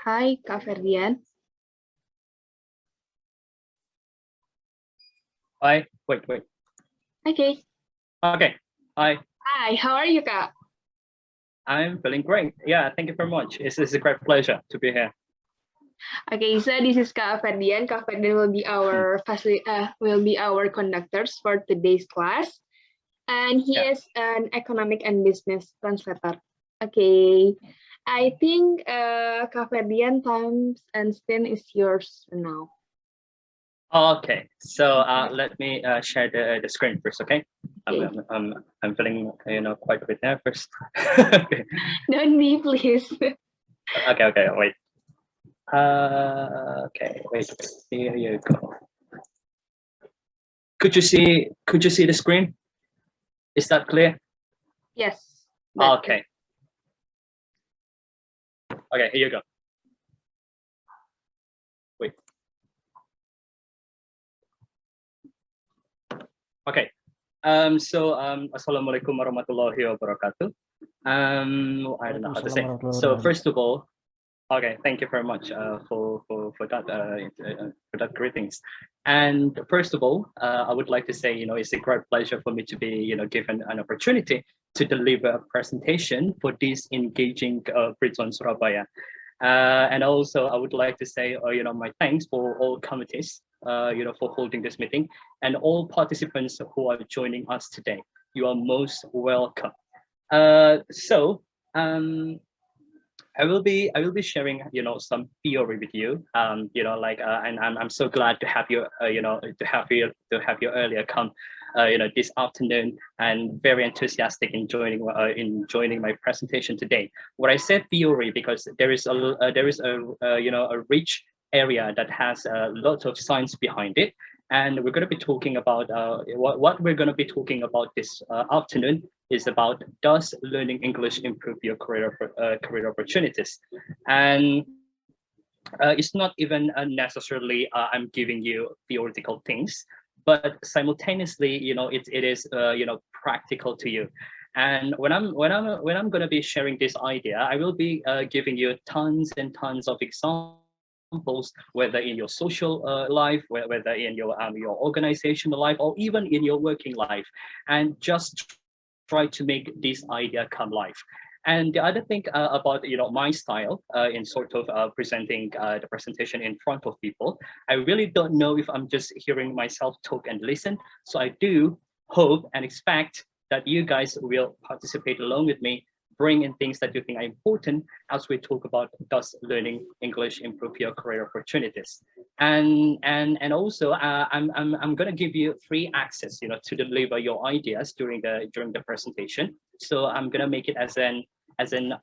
Hai Kak Ferdian. Hi, wait. Okay. Okay, hi, Hi, how are you, Kak? I'm feeling great. Yeah, thank you very much. It's a great pleasure to be here. Okay, so this is Kak Ferdian. Kak Ferdian will be Hmm. our conductors for today's class, and he Yeah, is an economic and business translator. Okay, I think Kak Ferdian, times and spin is yours now. okay. So let me share the screen first, okay? I'm Okay, I'm I'm, I'm feeling quite a bit nervous. Okay, don't be please. okay, wait. Okay, wait. Here you go. Could you see the screen? Is that clear? Yes, that's it. Okay, okay. Here you go. Wait. Okay. Assalamualaikum warahmatullahi wabarakatuh. I don't know how to Waalaikumsalam say. warahmatullahi So wabarakatuh. first of all, okay, thank you very much for that greetings. And first of all, I would like to say, it's a great pleasure for me to be, given an opportunity to deliver a presentation for this engaging Britzone Surabaya. And also, I would like to say, my thanks for all committees, for holding this meeting, and all participants who are joining us today. You are most welcome. So I will be sharing some theory with you. And I'm so glad to have you to have you earlier come this afternoon, and very enthusiastic in joining my presentation today. What I said theory because there is a rich area that has a lot of science behind it, and we're going to be talking about what we're going to be talking about this afternoon is about, does learning English improve your career opportunities? And it's not even necessarily I'm giving you theoretical things, but simultaneously, it is practical to you. And when I'm going to be sharing this idea, I will be giving you tons and tons of examples, whether in your social life, whether in your organizational life, or even in your working life, and just try to make this idea come live. And the other thing about my style in sort of presenting the presentation in front of people, I really don't know if I'm just hearing myself talk and listen. So I do hope and expect that you guys will participate along with me, bring in things that you think are important as we talk about, does learning English improve your career opportunities? And also I'm going to give you free access, to deliver your ideas during the presentation. So I'm going to make it as an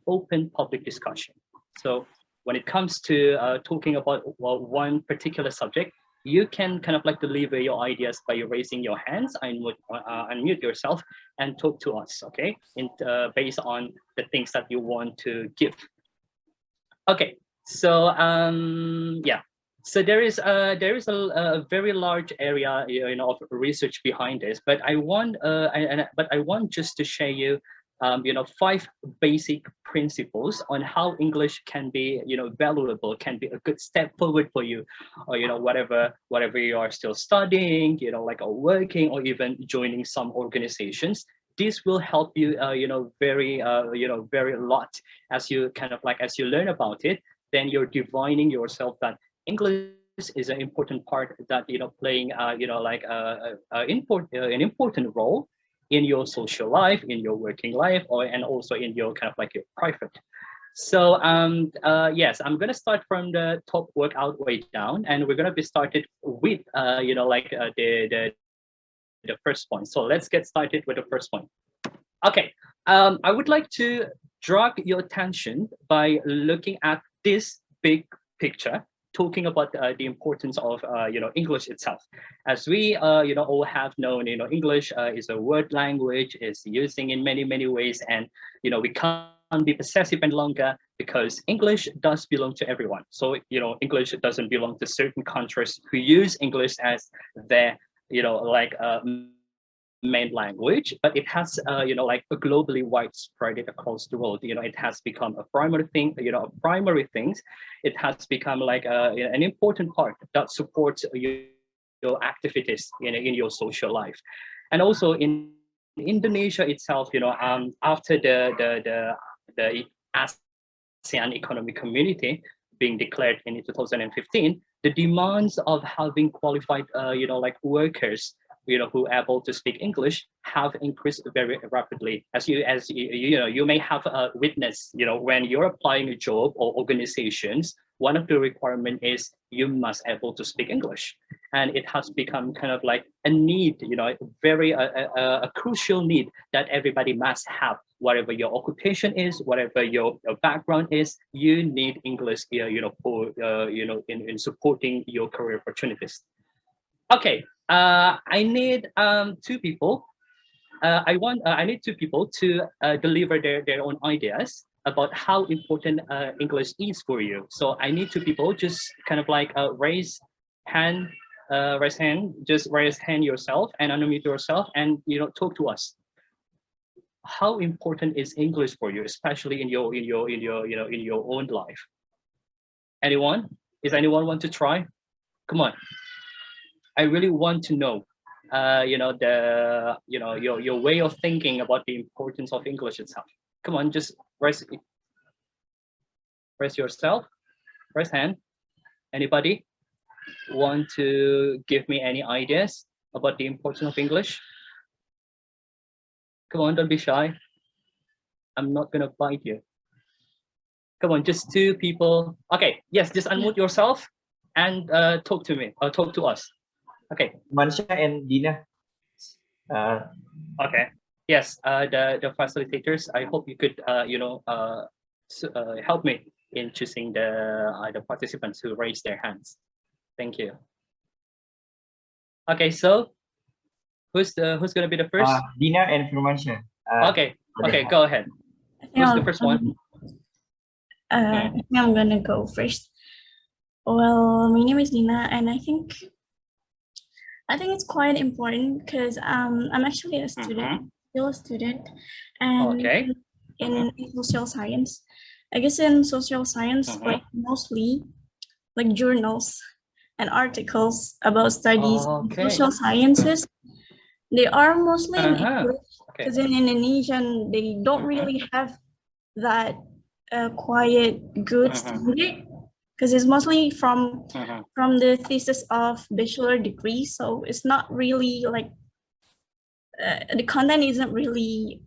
open public discussion. So when it comes to talking about one particular subject, you can kind of like deliver your ideas by raising your hands, unmute yourself, and talk to us, okay? Based on the things that you want to give. Okay, so yeah, so there is a very large area of research behind this, but I want just to share you 5 basic principles on how English can be valuable, can be a good step forward for you, or whatever you are still studying, like, or working, or even joining some organizations. This will help you very a lot as you as you learn about it. Then you're divining yourself that English is an important part, that playing an important role in your social life, in your working life, and also in your your private. So yes, I'm gonna start from the top, work out way down, and we're gonna be started with the first point. So let's get started with the first point. Okay, I would like to draw your attention by looking at this big picture, talking about the importance of English itself. As we all have known, English is a word language, is using in many ways, and we can't be possessive and longer, because English does belong to everyone. So English doesn't belong to certain countries who use English as their main language, but it has, like a globally widespread it across the world. It has become a primary thing, a primary things. It has become like an important part that supports your activities in your social life. And also in Indonesia itself, after the ASEAN Economic Community being declared in 2015, the demands of having qualified, like workers, who are able to speak English have increased very rapidly. You may have a witness, when you're applying a job or organizations, one of the requirement is you must able to speak English. And it has become kind of like a need, very a crucial need that everybody must have. Whatever your occupation is, whatever your background is, you need English, for in supporting your career opportunities. Okay, I need two people. I need two people to deliver their own ideas about how important English is for you. So I need two people, just kind of like hand, just raise hand yourself and unmute yourself, and talk to us. How important is English for you, especially in your own life? Anyone? Is anyone want to try? Come on. I really want to know, your way of thinking about the importance of English itself. Come on, just raise yourself, raise hand. Anybody want to give me any ideas about the importance of English? Come on, don't be shy. I'm not gonna bite you. Come on, just two people. Okay, yes, just unmute yourself and talk to me or talk to us. Okay. Mansha and Dina. Okay. Yes. The facilitators. I hope you could help me in choosing the participants who raised their hands. Thank you. Okay. So who's gonna be the first? Dina and Firmansha. Okay. Okay. Go ahead. Who's the first one? I think I'm gonna go first. Well, my name is Dina, and I think it's quite important because I'm actually a student, still a student, and in social science. I guess in social science, like mostly like journals and articles about studies in social sciences, they are mostly in English because in Indonesian they don't really have that quite good standard, because it's mostly from the thesis of bachelor degree, so it's not really like the content isn't really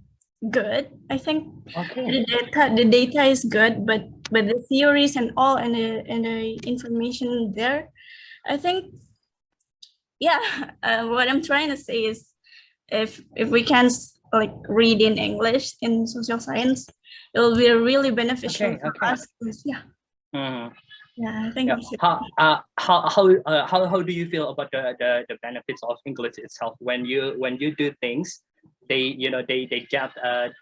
good. I think the data is good, but the theories and all and the information there, I think, what I'm trying to say is if we can like read in English in social science, it will be really beneficial for us. I think how do you feel about the benefits of English itself when you do things, they get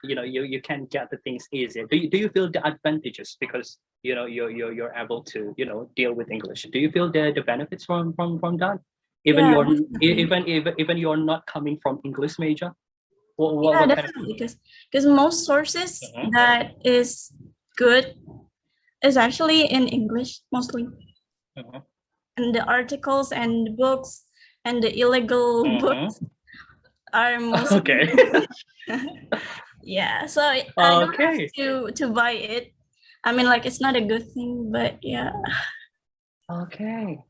you can get the things easier? Do you feel the advantages because you're able to deal with English? Do you feel the benefits from that, even you're not coming from English major? What definitely, because most sources that is good is actually in English mostly, and the articles and the books and the illegal books are mostly so I don't have to buy it. I mean, like, it's not a good thing, but Okay.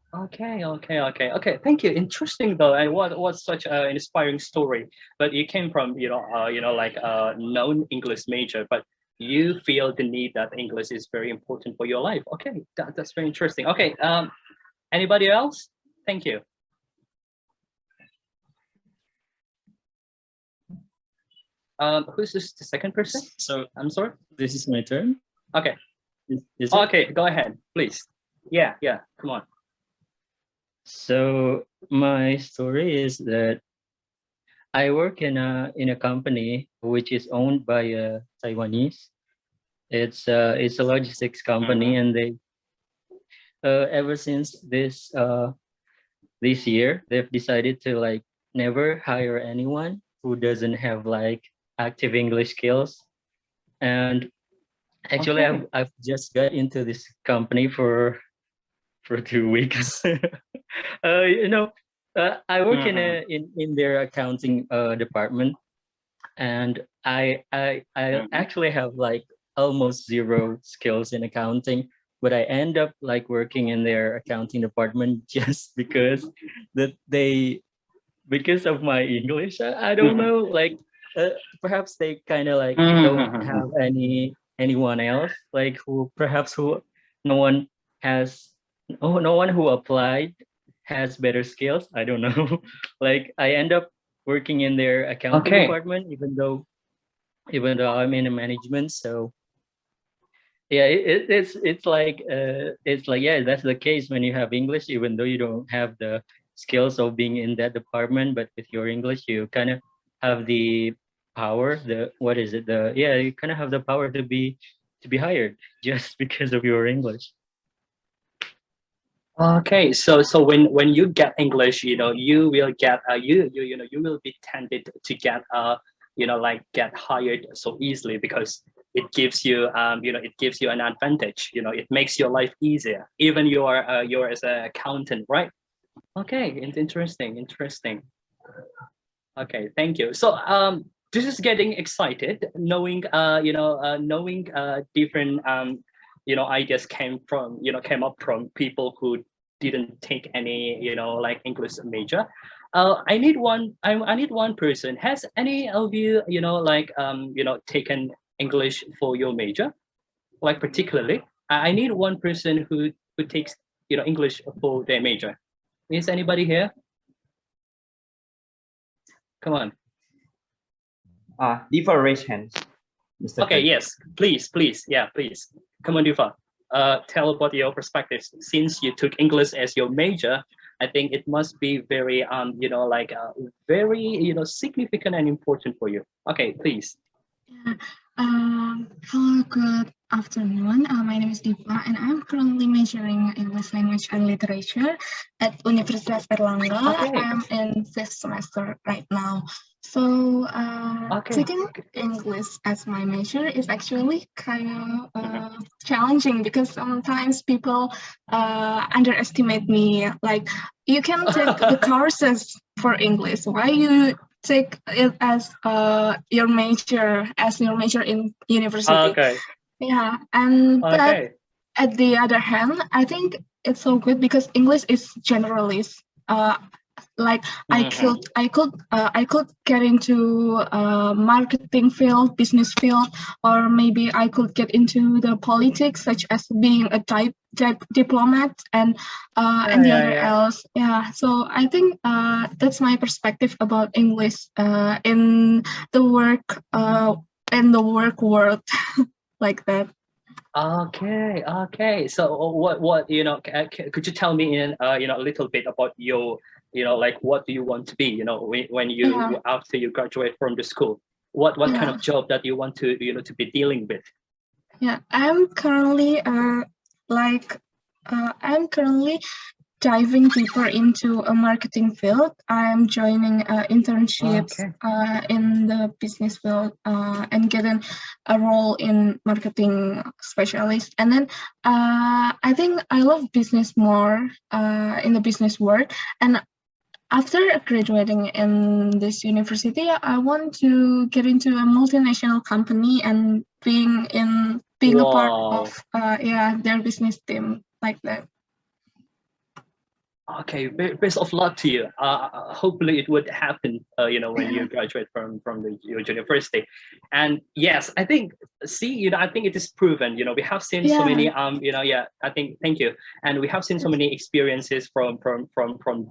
Thank you. Interesting though, and what such an inspiring story. But you came from like a known English major, but you feel the need that English is very important for your life. Okay, that's very interesting. Okay, anybody else? Thank you. Who's this, the second person? So I'm sorry. This is my turn. Okay. Is okay, go ahead, please. Yeah, come on. So my story is that I work in a company which is owned by a Taiwanese. It's a logistics company, and they ever since this year they've decided to like never hire anyone who doesn't have like active English skills. And actually, Okay. I've just got into this company for 2 weeks. You know, I work in their accounting department, and I actually have like almost zero skills in accounting, but I end up like working in their accounting department just that they because of my English. I don't know, like perhaps they kind of like don't have anyone else like who no one has no one who applied has better skills. I don't know. Like I end up working in their accounting Okay. department, even though I'm in a management. So yeah, it's like yeah, that's the case when you have English, even though you don't have the skills of being in that department, but with your English, you kind of have the power. The what is it? The yeah, you kind of have the power to be hired just because of your English. Okay, so when you get English, you will get you will be tended to get like get hired so easily because it gives you it gives you an advantage. It makes your life easier. Even you're as an accountant, right? Okay, interesting. Okay, thank you. So this is getting excited knowing different ideas came up from people who didn't take any like English major. I need one person. Has any of you taken English for your major? Like particularly, I need one person who takes English for their major. Is anybody here? Come on. Diva, raise hands. Mr. Okay, Ferdian. yes, please, yeah, please. Come on, Diva. Tell about your perspectives. Since you took English as your major, I think it must be very, very, significant and important for you. Okay, please. Yeah. Hello, good afternoon. My name is Diva, and I'm currently majoring in English language and literature at Universitas Erlangga. Okay. I'm in 5th semester right now. So, taking English as my major is actually kind of challenging because sometimes people underestimate me. Like, you can take the courses for English. Why you take it as your major in university? Okay. Yeah, and but Okay. at the other hand, I think it's so good because English is generalist. Like I could get into marketing field, business field, or maybe I could get into the politics, such as being a type diplomat and any other else. Yeah, so I think that's my perspective about English in the work world like that. Okay. So what could you tell me in a little bit about your like what do you want to be when you after you graduate from the school? What kind of job that you want to to be dealing with? Yeah, I'm currently diving deeper into a marketing field. I'm joining internships in the business field and getting a role in marketing specialist. And then I think I love business more in the business world. And after graduating in this university, I want to get into a multinational company and being a part of their business team like that. Okay, best of luck to you. Hopefully it would happen, when you graduate from your university. And yes, I think, I think it is proven, we have seen so many, I think, thank you. And we have seen so many experiences from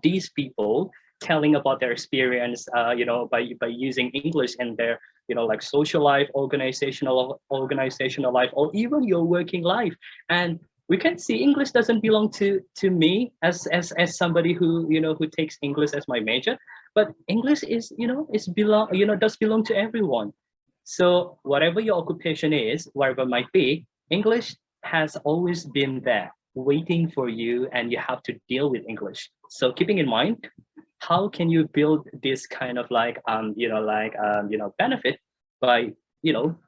these people telling about their experience, by using English in their, like social life, organizational life, or even your working life. And we can see English doesn't belong to me as somebody who who takes English as my major, but English is does belong to everyone. So whatever your occupation is, whatever it might be, English has always been there waiting for you, and you have to deal with English. So keeping in mind, how can you build this kind of like benefit by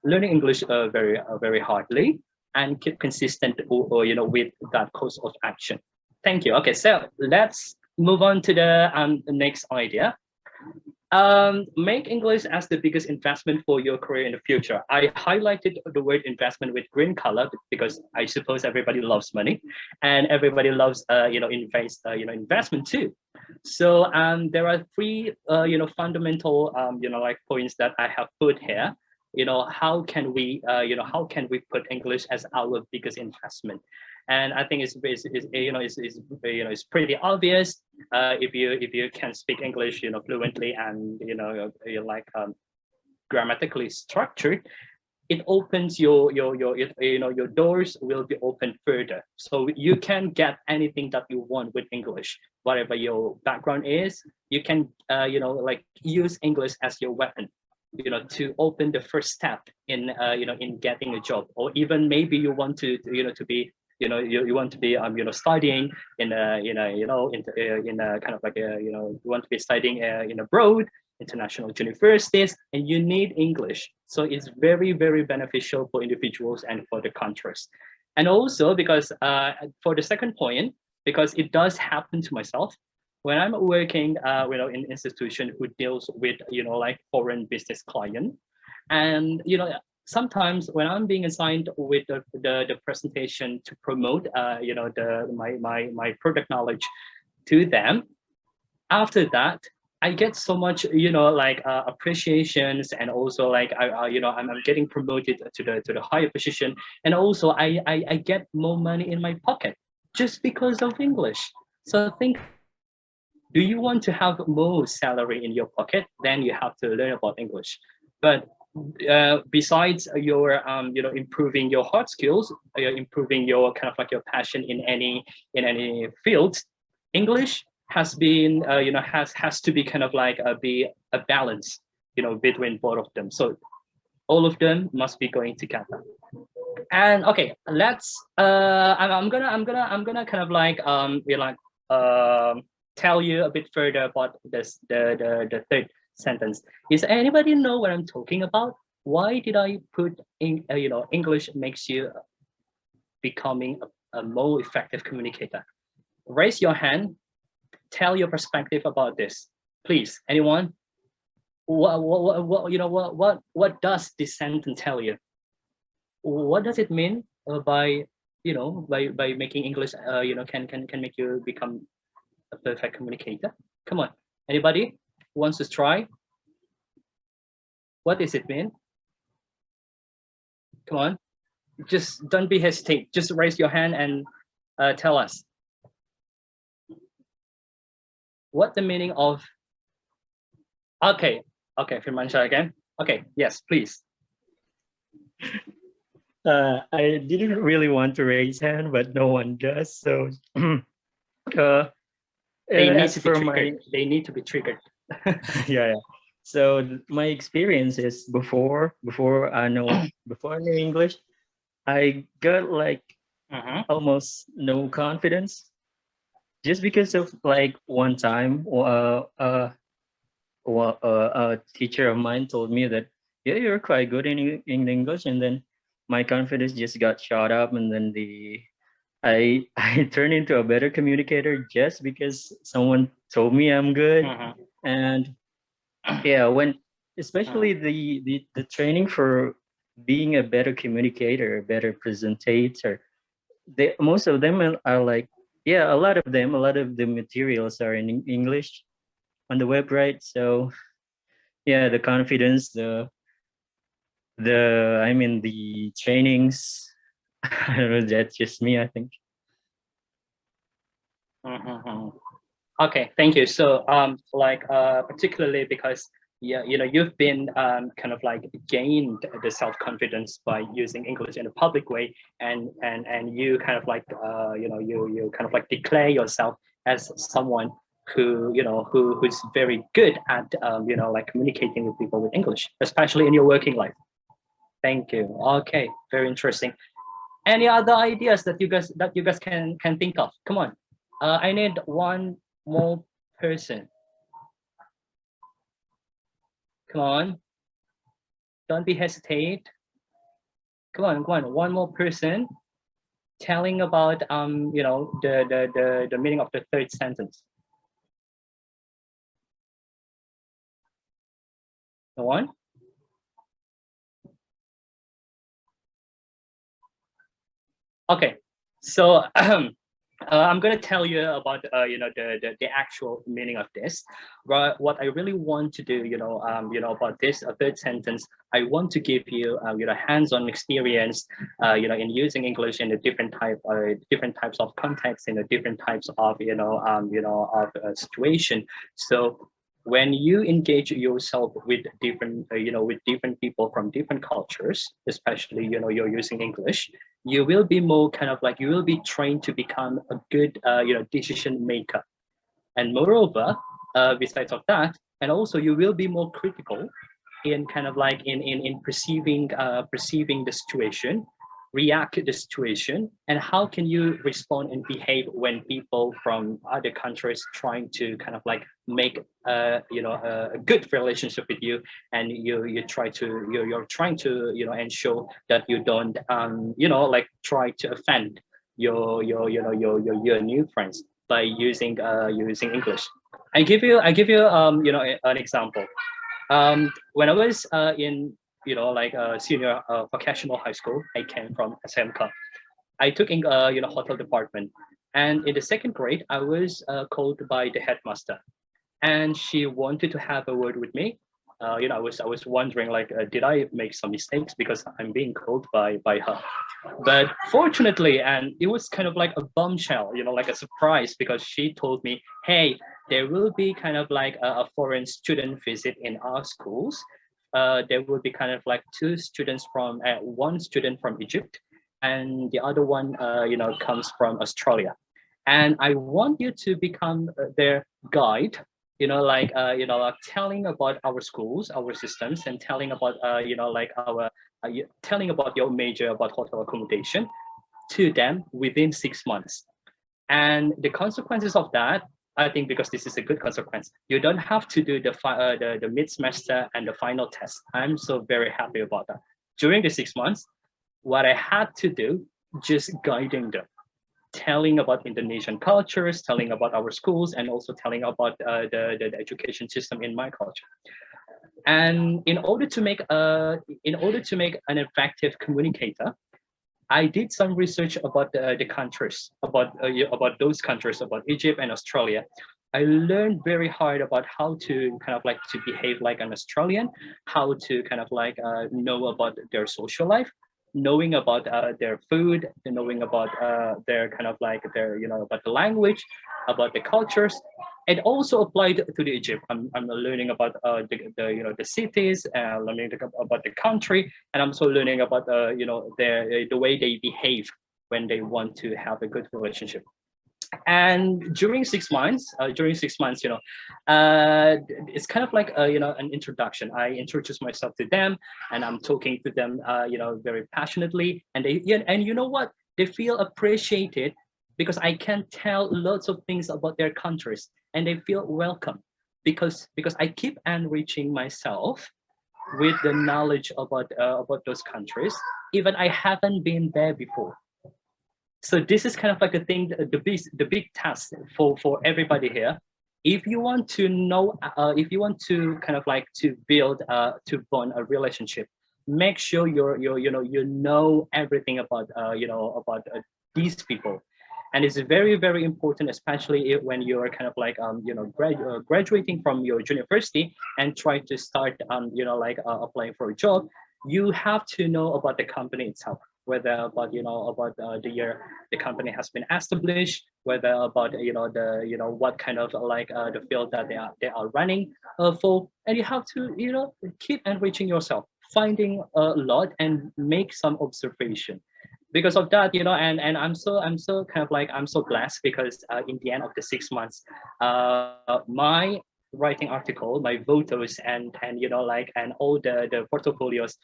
learning English very hardly and keep consistent or with that course of action. Thank you. Okay, so let's move on to the next idea. Make English as the biggest investment for your career in the future. I highlighted the word investment with green color because I suppose everybody loves money and everybody loves investment too. So there are three fundamental points that I have put here. How can we put English as our biggest investment? And I think it's pretty obvious. If you can speak English fluently and you're grammatically structured, it opens your doors will be open further, so you can get anything that you want with English. Whatever your background is, you can use English as your weapon to open the first step in in getting a job, or even maybe you want to be you want to be studying in a kind of like you want to be studying in abroad, international universities, and you need English. So it's very, very beneficial for individuals and for the countries. And also because for the second point, because it does happen to myself when I'm working in institution who deals with foreign business client, and sometimes when I'm being assigned with the presentation to promote my product knowledge to them, after that I get so much appreciations, and also I'm getting promoted to the higher position, and also I get more money in my pocket just because of English. So think, do you want to have more salary in your pocket? Then you have to learn about English. But besides your improving your hard skills, improving your kind of like your passion in any field, English has been has to be kind of like be a balance between both of them. So all of them must be going together. And okay, let's I'm gonna kind of like tell you a bit further about this the third sentence. Is anybody know what I'm talking about? Why did I put in English makes you becoming a more effective communicator? Raise your hand. Tell your perspective about this, please. Anyone? What does this sentence tell you? What does it mean by by making English can make you become a perfect communicator? Come on, anybody wants to try? What does it mean? Come on, just don't be hesitate. Just raise your hand and tell us what the meaning of. Okay, Firmansha again. Okay, yes, please. I didn't really want to raise hand, but no one does. So they need as to be for triggered. my They need to be triggered. yeah. So my experience is before I knew English, I got like almost no confidence, just because of like one time a teacher of mine told me that, yeah, you're quite good in English, and then my confidence just got shot up, and then I I turned into a better communicator just because someone told me I'm good. And yeah, when especially the training for being a better communicator, a better presentator, most of them are like, yeah, a lot of the materials are in English on the web, right? So yeah, the confidence, the the trainings, I don't know, that's just me, I think. Okay, thank you. So particularly because you've been kind of like gained the self-confidence by using English in a public way, and you kind of like you kind of like declare yourself as someone who who's very good at communicating with people with English, especially in your working life. Thank you. Okay, very interesting. Any other ideas that you guys can think of? Come on. I need one more person. Come on. Don't be hesitate. Come on, come on. One more person telling about you know, the meaning of the third sentence. Go on. Okay, so I'm going to tell you about you know, the actual meaning of this. But what I really want to do, you know, about this third sentence, I want to give you you know, hands-on experience, you know, in using English in a different types of contexts, in a different types of you know, situation. So when you engage yourself with different you know, with different people from different cultures, especially you know, you're using English, you will be more kind of like, you will be trained to become a good you know, decision maker. And moreover, besides of that, and also you will be more critical in kind of like in perceiving perceiving the situation, react to the situation, and how can you respond and behave when people from other countries trying to kind of like make you know, a good relationship with you, and you try to you're trying to you know, ensure that you don't you know, like try to offend your you know, your new friends by using using English. I give you you know, an example. When I was in you know, like senior vocational high school, I came from SMK. I took in you know, hotel department, and in the second grade, I was called by the headmaster, and she wanted to have a word with me. You know, I was wondering like, did I make some mistakes because I'm being called by her? But fortunately, and it was kind of like a bombshell, you know, like a surprise, because she told me, hey, there will be kind of like a foreign student visit in our schools. There will be kind of like two students from one student from Egypt, and the other one you know, comes from Australia, and I want you to become their guide, you know, like you know, telling about our schools, our systems, and telling about you know, like our telling about your major about hotel accommodation to them within 6 months. And the consequences of that, I think, because this is a good consequence, you don't have to do the mid semester and the final test. I'm so very happy about that. During the 6 months, what I had to do, just guiding them, telling about Indonesian cultures, telling about our schools, and also telling about the education system in my culture. And in order to make an effective communicator, I did some research about the countries, about those countries, about Egypt and Australia. I learned very hard about how to kind of like to behave like an Australian, how to kind of like know about their social life, knowing about their food, knowing about their kind of like their, you know, about the language, about the cultures. It also applied to the Egypt. I'm learning about the you know, the cities, learning about the country, and I'm also learning about you know, the way they behave when they want to have a good relationship. And during 6 months, you know, it's kind of like you know, an introduction. I introduce myself to them, and I'm talking to them you know, very passionately, and they, yeah, and you know what, they feel appreciated because I can tell lots of things about their countries, and they feel welcome because I keep enriching myself with the knowledge about those countries, even I haven't been there before. So this is kind of like the thing, the big task for everybody here. If you want to know, if you want to kind of like to build, to bond a relationship, make sure you know everything about you know, about these people. And it's very, very important, especially when you're kind of like you know, graduating from your university and try to start you know, like applying for a job. You have to know about the company itself, whether about, you know, about the year the company has been established, whether about, you know, the, you know, what kind of like the field that they are running for. And you have to, you know, keep enriching yourself, finding a lot and make some observation. Because of that, you know, and I'm so kind of like, I'm so blessed because in the end of the 6 months, my writing article, my photos, and you know, like, and all the portfolios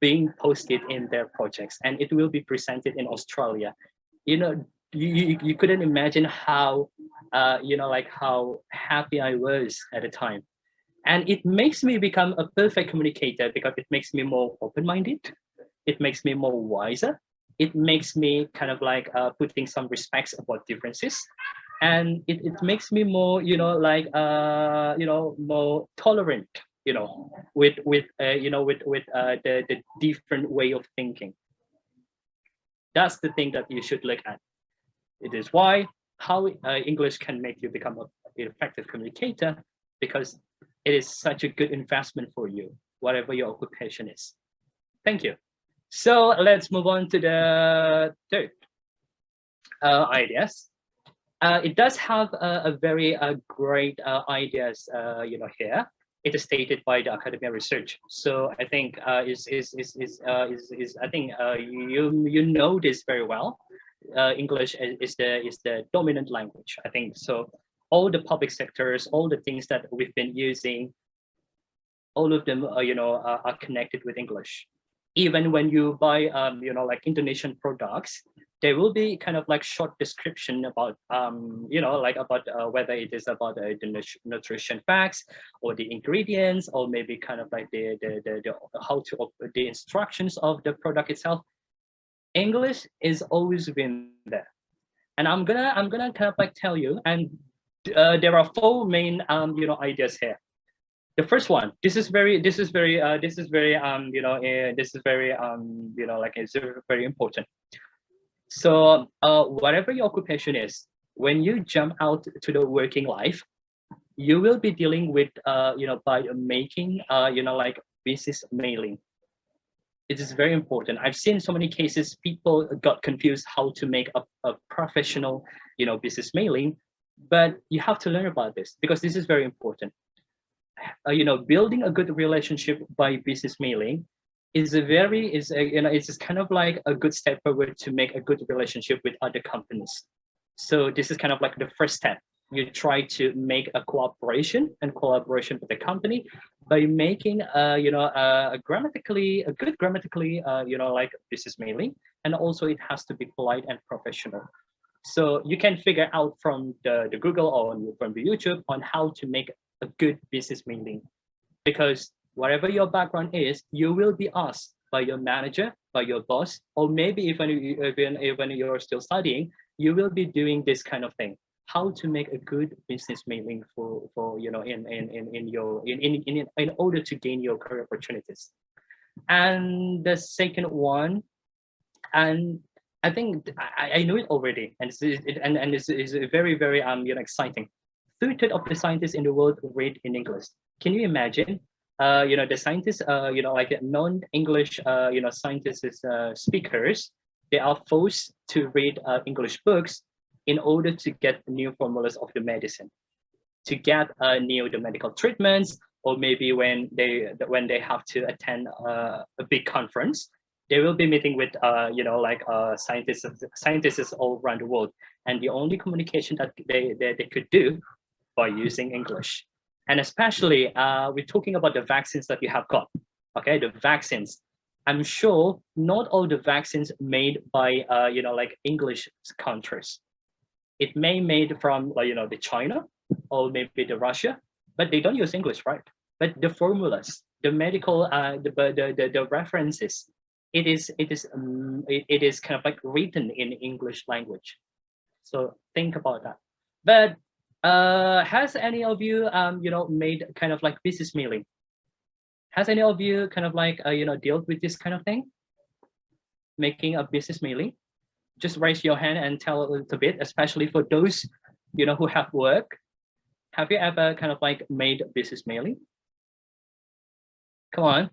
being posted in their projects, and it will be presented in Australia. You know, you couldn't imagine how you know, like how happy I was at the time. And it makes me become a perfect communicator because it makes me more open-minded. It makes me more wiser. It makes me kind of like putting some respects about differences. And it makes me more, more tolerant, with the different way of thinking. That's the thing that you should look at. It is why how English can make you become an effective communicator, because it is such a good investment for you, whatever your occupation is. Thank you. So let's move on to the third ideas. It does have a very great ideas, here. It is stated by the academia research. So I think I think you know this very well. English is the dominant language, I think. So all the public sectors, all the things that we've been using, all of them are connected with English. Even when you buy like Indonesian products, there will be kind of like short description about whether it is about the nutrition facts or the ingredients, or maybe kind of like the instructions of the product itself. English is always been there, and I'm gonna kind of like tell you, and there are four main ideas here. The first one, this is very it's very important. So whatever your occupation is, when you jump out to the working life, you will be dealing with by making business mailing. It is very important. I've seen so many cases people got confused how to make a professional business mailing, but you have to learn about this because this is very important. Building a good relationship by business mailing is it's kind of like a good step forward to make a good relationship with other companies. So this is kind of like the first step. You try to make a collaboration with the company by making a good grammatically business mailing, and also it has to be polite and professional. So you can figure out from the Google or from the YouTube on how to make a good business mailing, because whatever your background is, you will be asked by your manager, by your boss, or maybe even you're still studying, you will be doing this kind of thing. How to make a good business mailing for in order to gain your career opportunities. And the second one, and I think I know it already, and it's very exciting. 2/3 of the scientists in the world read in English. Can you imagine? The scientists, like non-English, scientists, speakers, they are forced to read English books in order to get new formulas of the medicine, to get new medical treatments, or maybe when they have to attend a big conference, they will be meeting with scientists all around the world, and the only communication that they could do by using English. And especially we're talking about the vaccines that you have got. Okay, the vaccines. I'm sure not all the vaccines made by English countries. It may made from the China or maybe the Russia, but they don't use English, right? But the formulas, the medical, the references, it is kind of like written in English language. So think about that. But has any of you made kind of like business mailing? Has any of you kind of like dealt with this kind of thing, making a business mailing? Just raise your hand and tell a little bit, especially for those who have work. Have you ever kind of like made business mailing? Come on.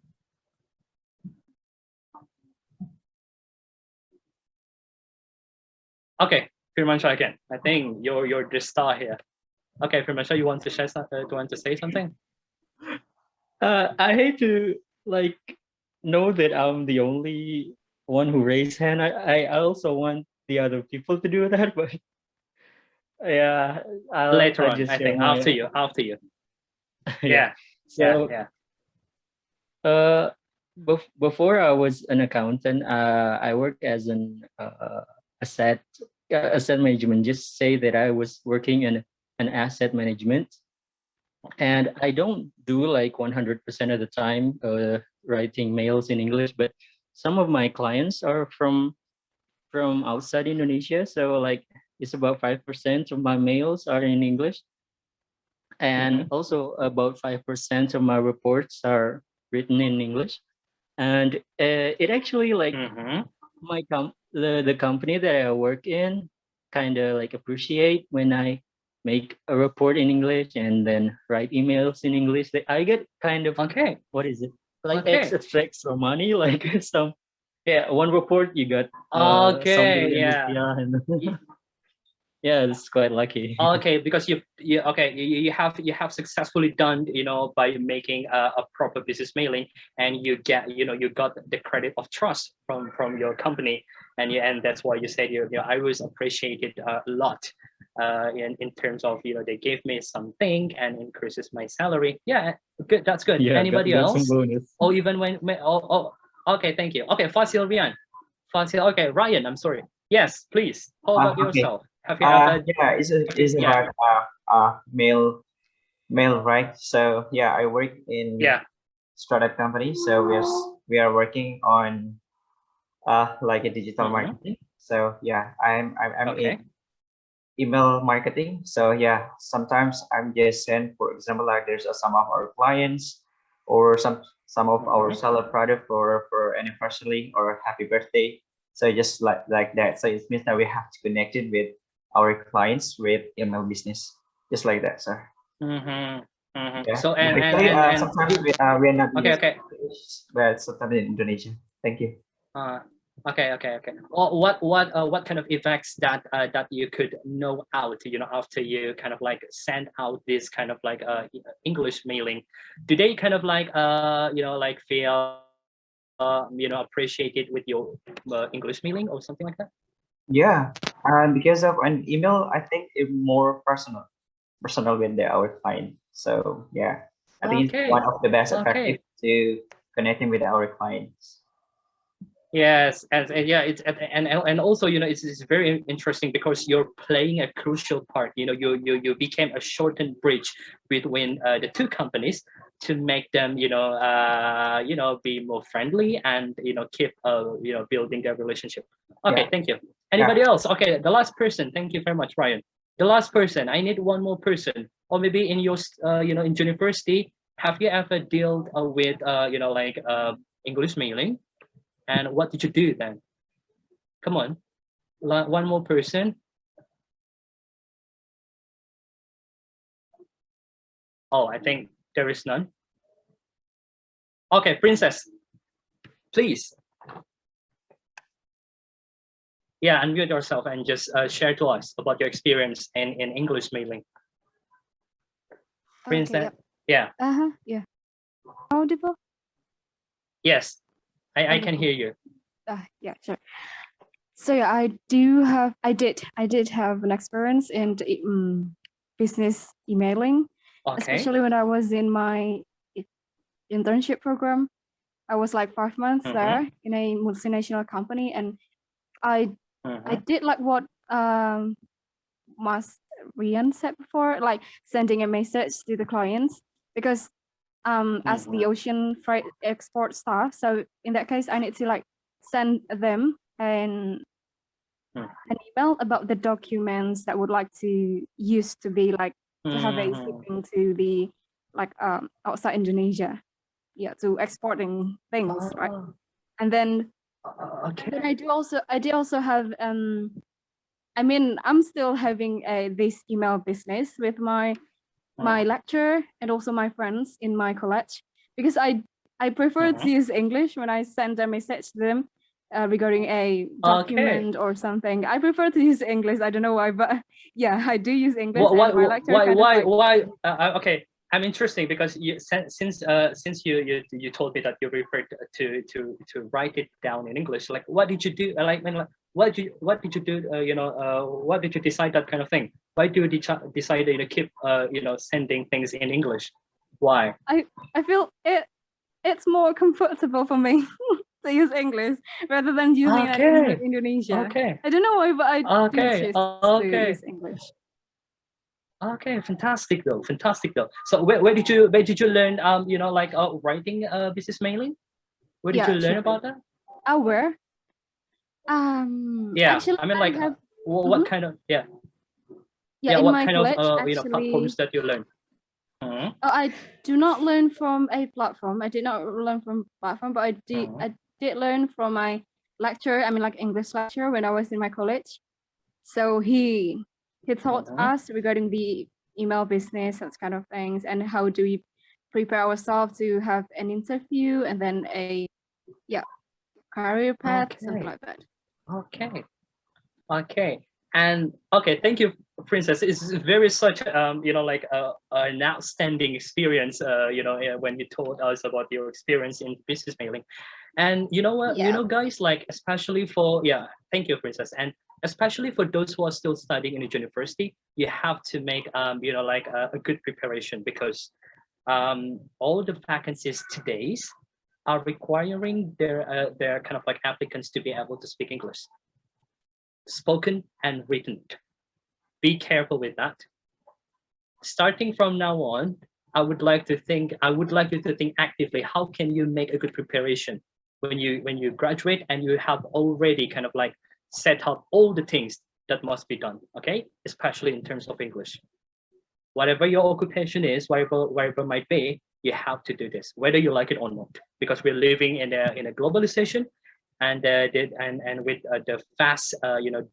Okay, Firmansha again. I think you're the star here. Okay, Firmansha, you want to share something? Do you want to say something? I hate to know that I'm the only one who raised hand. I also want the other people to do that, but yeah, Later I'll on, just I share think after you. Yeah. So yeah. before I was an accountant, I worked as an asset management. Just say that I was working in an asset management. And I don't do like 100% of the time writing mails in English, but some of my clients are from outside Indonesia, so like it's about 5% of my mails are in English, and also about 5% of my reports are written in English. And it actually like the company that I work in kind of like appreciate when I make a report in English and then write emails in English. I get kind of what is it like extra money like some one report you got some and yeah, it's quite lucky. Okay, because you have successfully done by making a proper business mailing, and you get you got the credit of trust from your company, and that's why you said I was appreciated a lot in terms of they gave me something and increases my salary. Yeah, good, that's good. Yeah, Anybody got some else? bonus. Or even okay, thank you. Okay, Fasil, Rian. Okay, Ryan, I'm sorry. Yes, please. How about Okay. yourself? Have you ever Yeah, it's about mail, right? So yeah, I work in startup company. So we are working on like a digital marketing. So yeah, I'm okay. in email marketing. So yeah, sometimes I'm just send, for example, like there's some of our clients or some of our seller product for anniversary or happy birthday. So just like that. So it means that we have to connect it with our clients with email business, just like that, sir. Yeah. So and sometimes we are not in okay. but sometimes in Indonesia. Thank you. Okay. What kind of effects that you could know out after you kind of like send out this kind of like English mailing? Do they kind of like like feel appreciated with your English mailing or something like that? Yeah, because of an email, I think it's more personal with our client. So yeah, I think it's one of the best effective to connecting with our clients. Yes, and yeah, and also it's very interesting because you're playing a crucial part. You became a shortened bridge between the two companies to make them be more friendly and keep building their relationship. Okay, thank you. Anybody else? Okay, the last person. Thank you very much, Ryan. The last person. I need one more person, or maybe in your in university, have you ever dealt with like English mailing? And what did you do then? Come on, one more person. Oh, I think there is none. Okay, Princess, please. Yeah, unmute yourself and just share to us about your experience in English mailing. Princess, yeah. Yeah. Audible? Yes, I can hear you. Yeah, sure. So yeah, I did have an experience in business emailing, especially when I was in my internship program. I was like 5 months there in a multinational company, and I did like what Mas Rian said before, like sending a message to the clients, because as the ocean freight export staff, so in that case I need to like send them an email about the documents that would like to use to be like to have a shipping to the like outside Indonesia, to exporting things, right? And then then I did also have I mean, I'm still having this email business with my lecturer and also my friends in my college, because I prefer to use English when I send a message to them regarding a document or something. I prefer to use English. I don't know why, but yeah, I do use English. Why? Okay, I'm interesting because since you told me that you referred to write it down in English. Like, what did you do? What did you do? What did you decide that kind of thing? Why do you decide to keep sending things in English? Why? I feel it's more comfortable for me to use English rather than using it in Indonesia. I don't know why, but I do choose to use English. Okay, fantastic though, fantastic though. So where did you learn like writing business mailing? Where did Yeah, you learn sure. about that? Where? Yeah, Actually, I mean I like have. what Mhm. kind of Yeah, in what my kind of college, platforms actually, that you learn? Mhm, I do not learn from a platform. I did not learn from platform, but mhm, I did learn from my lecturer. I mean, like English lecturer when I was in my college. So he taught mhm. us regarding the email business, that kind of things, and how do we prepare ourselves to have an interview and then a career path, something Okay, like that. okay. Okay, and okay, thank you, Princess. It's very such like an outstanding experience. When you told us about your experience in business mailing, and you know what, Yeah. guys, like especially for thank you, Princess, and especially for those who are still studying in a university, you have to make like a good preparation because all the vacancies today's are requiring their kind of like applicants to be able to speak English, spoken and written. Be careful with that. Starting from now on, I would like you to think actively, how can you make a good preparation when you graduate and you have already kind of like set up all the things that must be done, okay? Especially in terms of English. Whatever your occupation is, wherever it might be, you have to do this, whether you like it or not, because we're living in a globalization, and with the fast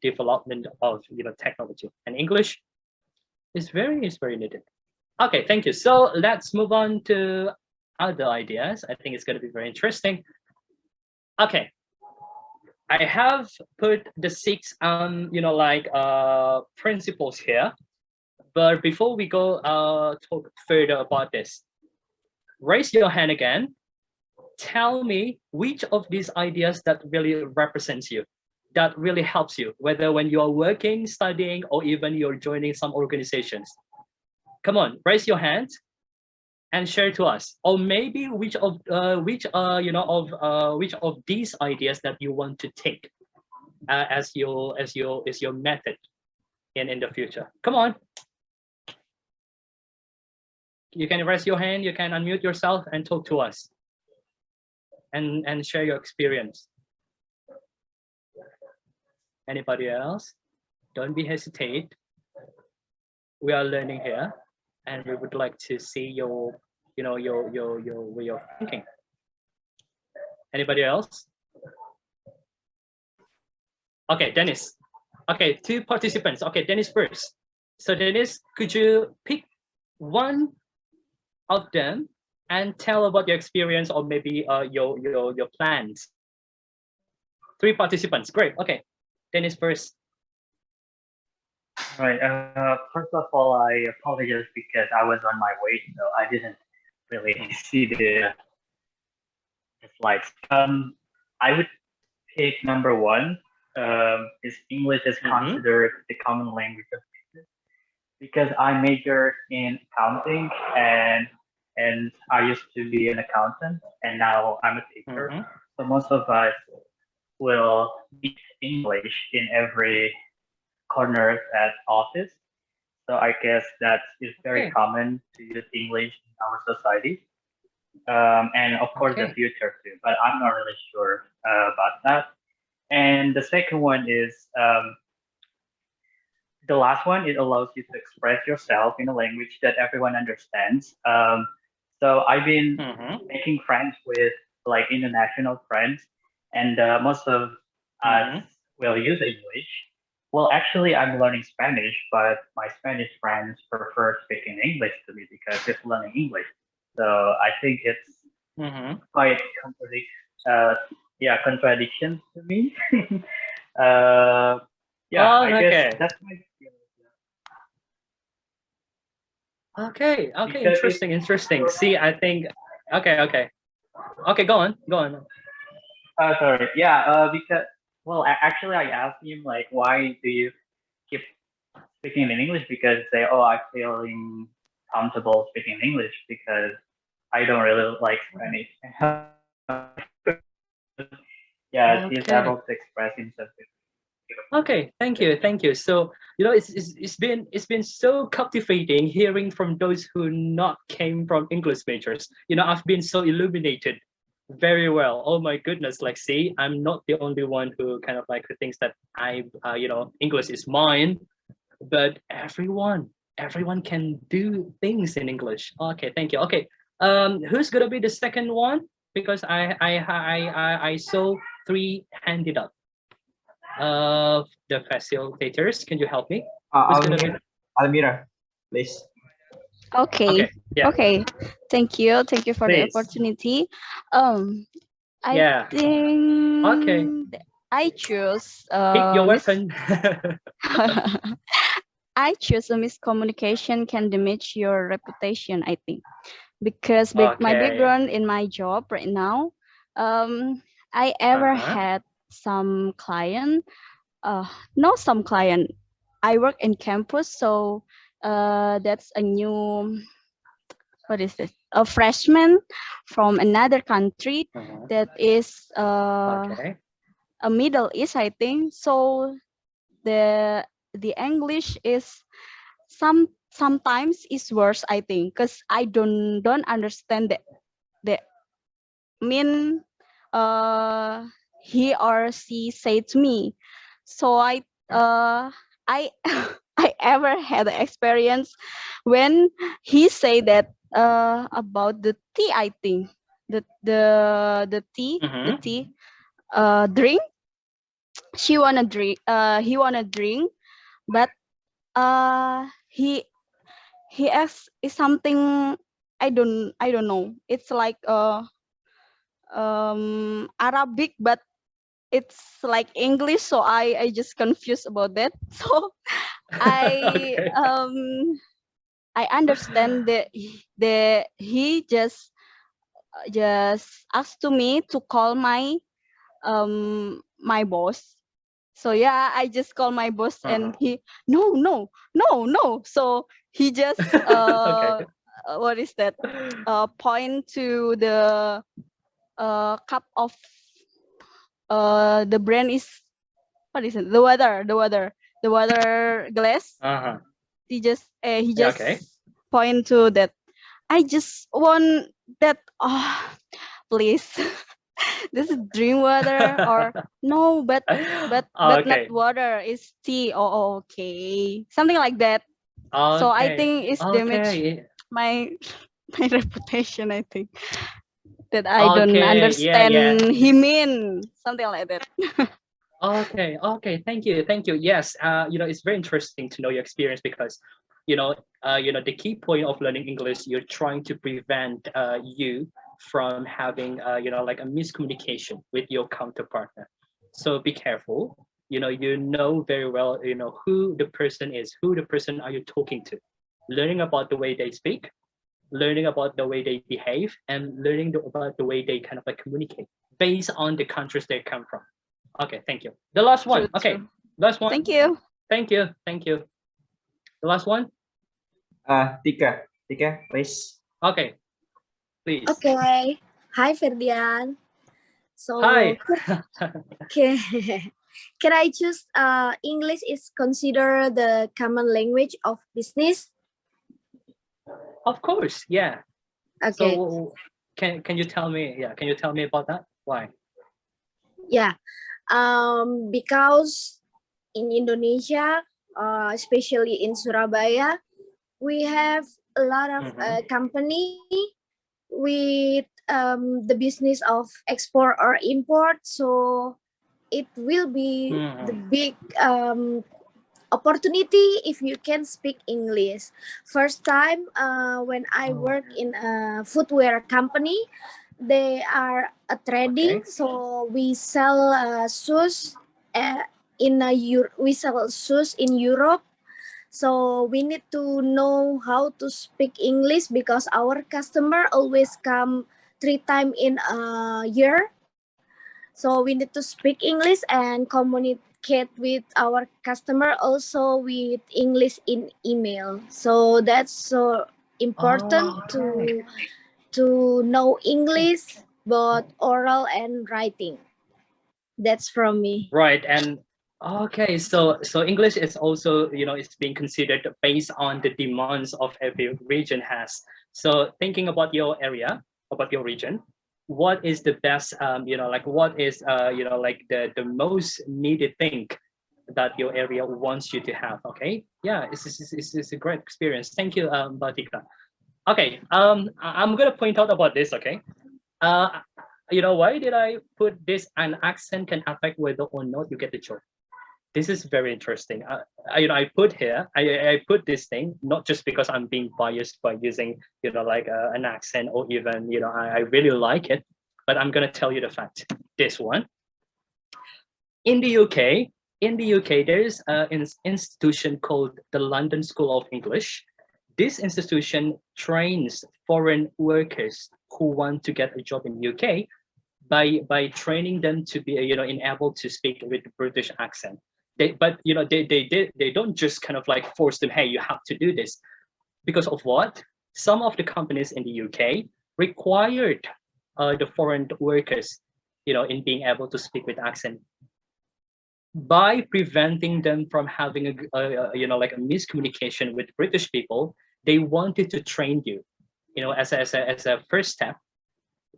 development of technology, and English is very needed. Okay, thank you. So let's move on to other ideas. I think it's going to be very interesting. Okay, I have put the six principles here, but before we go talk further about this, raise your hand again. Tell me which of these ideas that really represents you, that really helps you, whether when you are working, studying, or even you're joining some organizations. Come on, raise your hand and share to us. Or maybe which of which of these ideas that you want to take as your method in the future. Come on. You can raise your hand, you can unmute yourself and talk to us and share your experience. Anybody else? Don't be hesitate. We are learning here, and we would like to see your way of thinking. Anybody else? Okay, Dennis. Okay, two participants. Okay, Dennis first. So Dennis, could you pick one of them and tell about your experience or maybe your plans? Three participants. Great. Okay, Dennis first. Right. First of all, I apologize because I was on my way, so I didn't really see the slides. I would pick number one. Is English is considered the common language of business because I majored in accounting and I used to be an accountant and now I'm a teacher. So most of us will speak English in every corner at office. So I guess that is very common to use English in our society. And of course the future too, but I'm not really sure about that. And the second one is the last one. It allows you to express yourself in a language that everyone understands. So I've been making friends with like international friends, and most of us will use English. Well, actually, I'm learning Spanish, but my Spanish friends prefer speaking English to me because it's learning English. So I think it's quite contradiction to me. I guess that's my Okay, because interesting. See, I think okay. Go on. sorry. Because actually, I asked him like, why do you keep speaking in English? Because they, I'm feeling comfortable speaking English because I don't really like Spanish. Yeah, he's able to express himself. Okay, thank you, thank you. So it's been so captivating hearing from those who not came from English majors. I've been so illuminated very well. Oh my goodness, like see, I'm not the only one who kind of like who thinks that English is mine, but everyone can do things in English. Okay, thank you. Okay, who's gonna be the second one? Because I saw three handed up of the facilitators. Can you help me? Who's gonna be? Almira, please. Okay. Okay, yeah, Okay. Thank you. Thank you for the please. opportunity. Um, I Yeah. Okay, think I choose pick your Miss. weapon. I choose a miscommunication can damage your reputation, I think, because my Okay. background in my job right now, I ever Uh-huh. had some client, not some client. I work in campus, so that's a new, what is this? A freshman from another country Uh-huh. that is Okay. a Middle East, I think. So the English is sometimes is worse, I think, because I don't understand the mean he or she say to me. So I I ever had an experience when he say that about the tea, I think the tea Mm-hmm. drink, he wanna drink, but he asks is something I don't know. It's like Arabic, but it's like English, so I just confused about that. So I Okay. I understand that he just asked to me to call my boss. So yeah, I just call my boss Uh-huh. and he no. So he just Okay. what is that? Point to the cup of the brand is, what is it? The water glass. Uh-huh. He Yeah, just okay. point to that. I just want that. Please, this is dream water or no? But not Okay. water. It's tea. Oh, okay, something like that. So I Okay. think it's damage Okay. my my reputation. I think that I don't Okay. Yeah, yeah. understand he mean something like that. Okay, okay, thank you, thank you. Yes, it's very interesting to know your experience because, the key point of learning English, you're trying to prevent you from having, like a miscommunication with your counterpartner. So be careful. You know very well, who the person is, who the person are you talking to, learning about the way they speak, learning about the way they behave, and learning about the way they kind of like communicate based on the countries they come from. Okay, thank you. The last one. True, Okay, true. last one. Thank you. Thank you, thank you. The last one. Tika, please. Okay, please. Okay. Hi, Ferdian. So, Hi. okay. Can I choose English is considered the common language of business? Of course, yeah. Okay. So can you tell me? Yeah, can you tell me about that? Why? Yeah. Because in Indonesia, especially in Surabaya, we have a lot of Mm-hmm. company with the business of export or import. So it will be the Mm-hmm. big opportunity if you can speak English. First time when I Oh, work in a footwear company, they are a trading, okay. so we sell shoes. We sell shoes in Europe, so we need to know how to speak English because our customer always come 3 times in a year. So we need to speak English and communicate with our customer also with English in email. So that's so important Oh, okay. to know English, both oral and writing. That's from me. Right, and Okay, so English is also, it's being considered based on the demands of every region has. So thinking about your area, about your region, what is the best, like what is, like the most needed thing that your area wants you to have? Okay, yeah, it's a great experience. Thank you, Batika. Okay, I'm gonna point out about this. Okay, uh, why did I put this? An accent can affect whether or not you get the job. This is very interesting. I put here, I put this thing not just because I'm being biased by using, like an accent, or even, I really like it, but I'm gonna tell you the fact. This one in the UK, there is an institution called the London School of English. This institution trains foreign workers who want to get a job in UK by training them to be, enabled to speak with British accent. But they don't just kind of like force them, hey, you have to do this. Because of what? Some of the companies in the UK required the foreign workers, in being able to speak with accent, by preventing them from having like a miscommunication with British people. They wanted to train you, as a first step,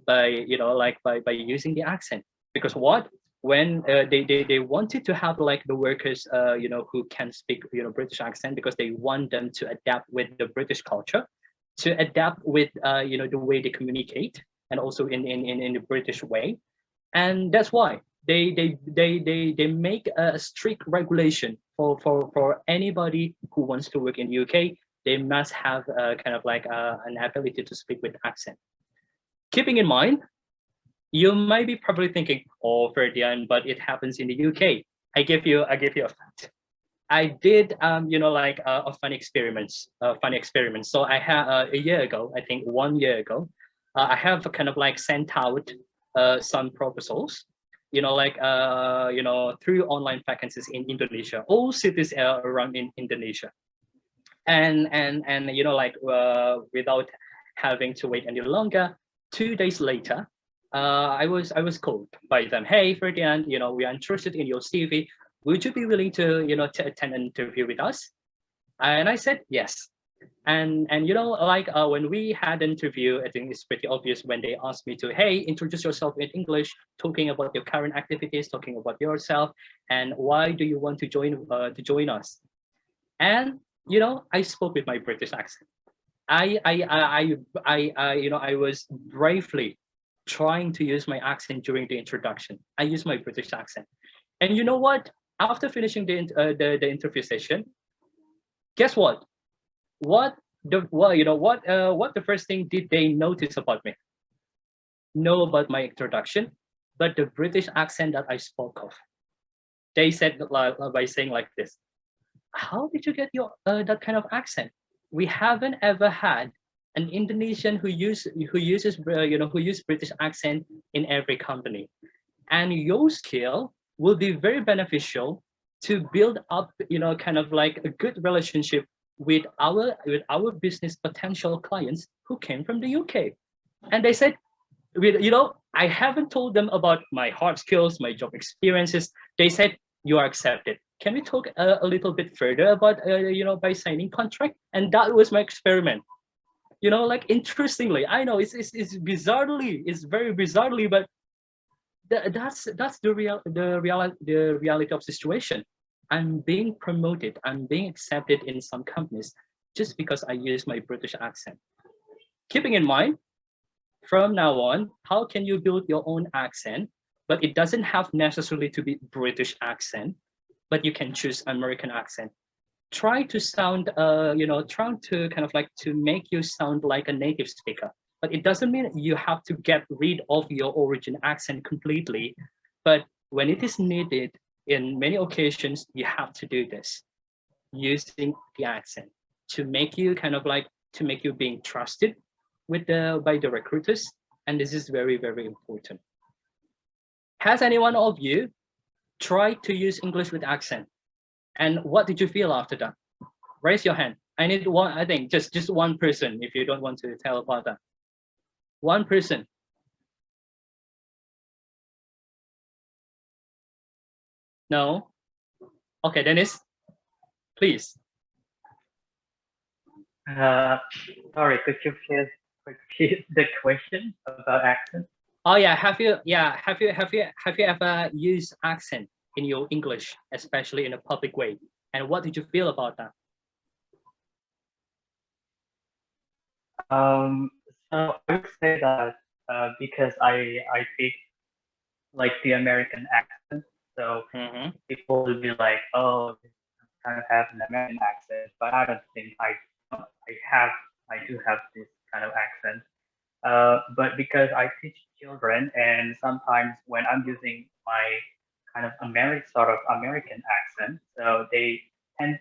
by, like by using the accent. Because what, when they wanted to have like the workers, who can speak, British accent, because they want them to adapt with the British culture, to adapt with, the way they communicate, and also in the British way. And that's why they make a strict regulation for anybody who wants to work in the UK. They must have kind of like an ability to speak with accent. Keeping in mind, you might be probably thinking, oh, Ferdian, but it happens in the UK. I give you a fact. I did, like a fun experiments. So I had a year ago, I think 1 year ago, I have kind of like sent out some proposals, like through online vacancies in Indonesia, all cities around in Indonesia, and like without having to wait any longer. 2 days later, I was called by them. Hey, Ferdian, we are interested in your CV. Would you be willing to, to attend an interview with us? And I said yes. And like when we had an interview, I think it's pretty obvious when they asked me to, hey, introduce yourself in English, talking about your current activities, talking about yourself, and why do you want to join us? And I spoke with my British accent. I was bravely trying to use my accent during the introduction. I used my British accent, and you know what? After finishing the interview session, guess what? What what the first thing did they notice about me? Know about my introduction, but the British accent that I spoke of. They said by saying like this: how did you get your that kind of accent? We haven't ever had an Indonesian who uses British accent in every company, and your skill will be very beneficial to build up, kind of like a good relationship with our business potential clients who came from the UK. And they said, I haven't told them about my hard skills, my job experiences. They said, you are accepted. Can we talk a little bit further about, by signing contract? And that was my experiment. Like interestingly, I know it's very bizarrely, but that's the reality of situation. I'm being promoted, I'm being accepted in some companies just because I use my British accent. Keeping in mind, from now on, how can you build your own accent? But it doesn't have necessarily to be British accent, but you can choose American accent. Try to sound, try to kind of like to make you sound like a native speaker. But it doesn't mean you have to get rid of your origin accent completely. But when it is needed, in many occasions, you have to do this, using the accent to make you kind of like, to make you being trusted by the recruiters. And this is very, very important. Has any one of you tried to use English with accent? And what did you feel after that? Raise your hand. I need one, I think just one person, if you don't want to tell about that. One person. No? Okay, Dennis, please. Sorry, could you please repeat the question about accent? Oh yeah, have you ever used accent in your English, especially in a public way? And what did you feel about that? So I would say that because I speak like the American accent, so people will be like, oh, this kind of have an American accent, but I don't think I do have this kind of accent. But because I teach children, and sometimes when I'm using my kind of American accent, so they tend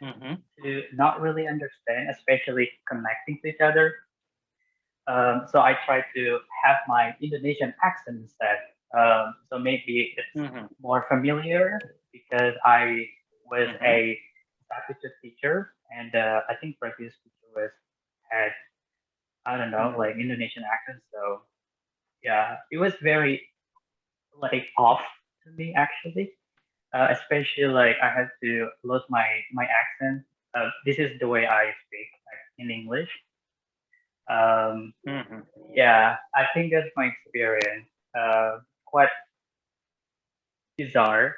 to not really understand, especially connecting to each other. So I try to have my Indonesian accent instead. So maybe it's more familiar because I was a substitute teacher, and I think previous teacher had, I don't know, like Indonesian accent. So yeah, it was very like off to me actually. Especially like I had to lose my accent. This is the way I speak like, in English. Yeah, I think that's my experience. Quite bizarre.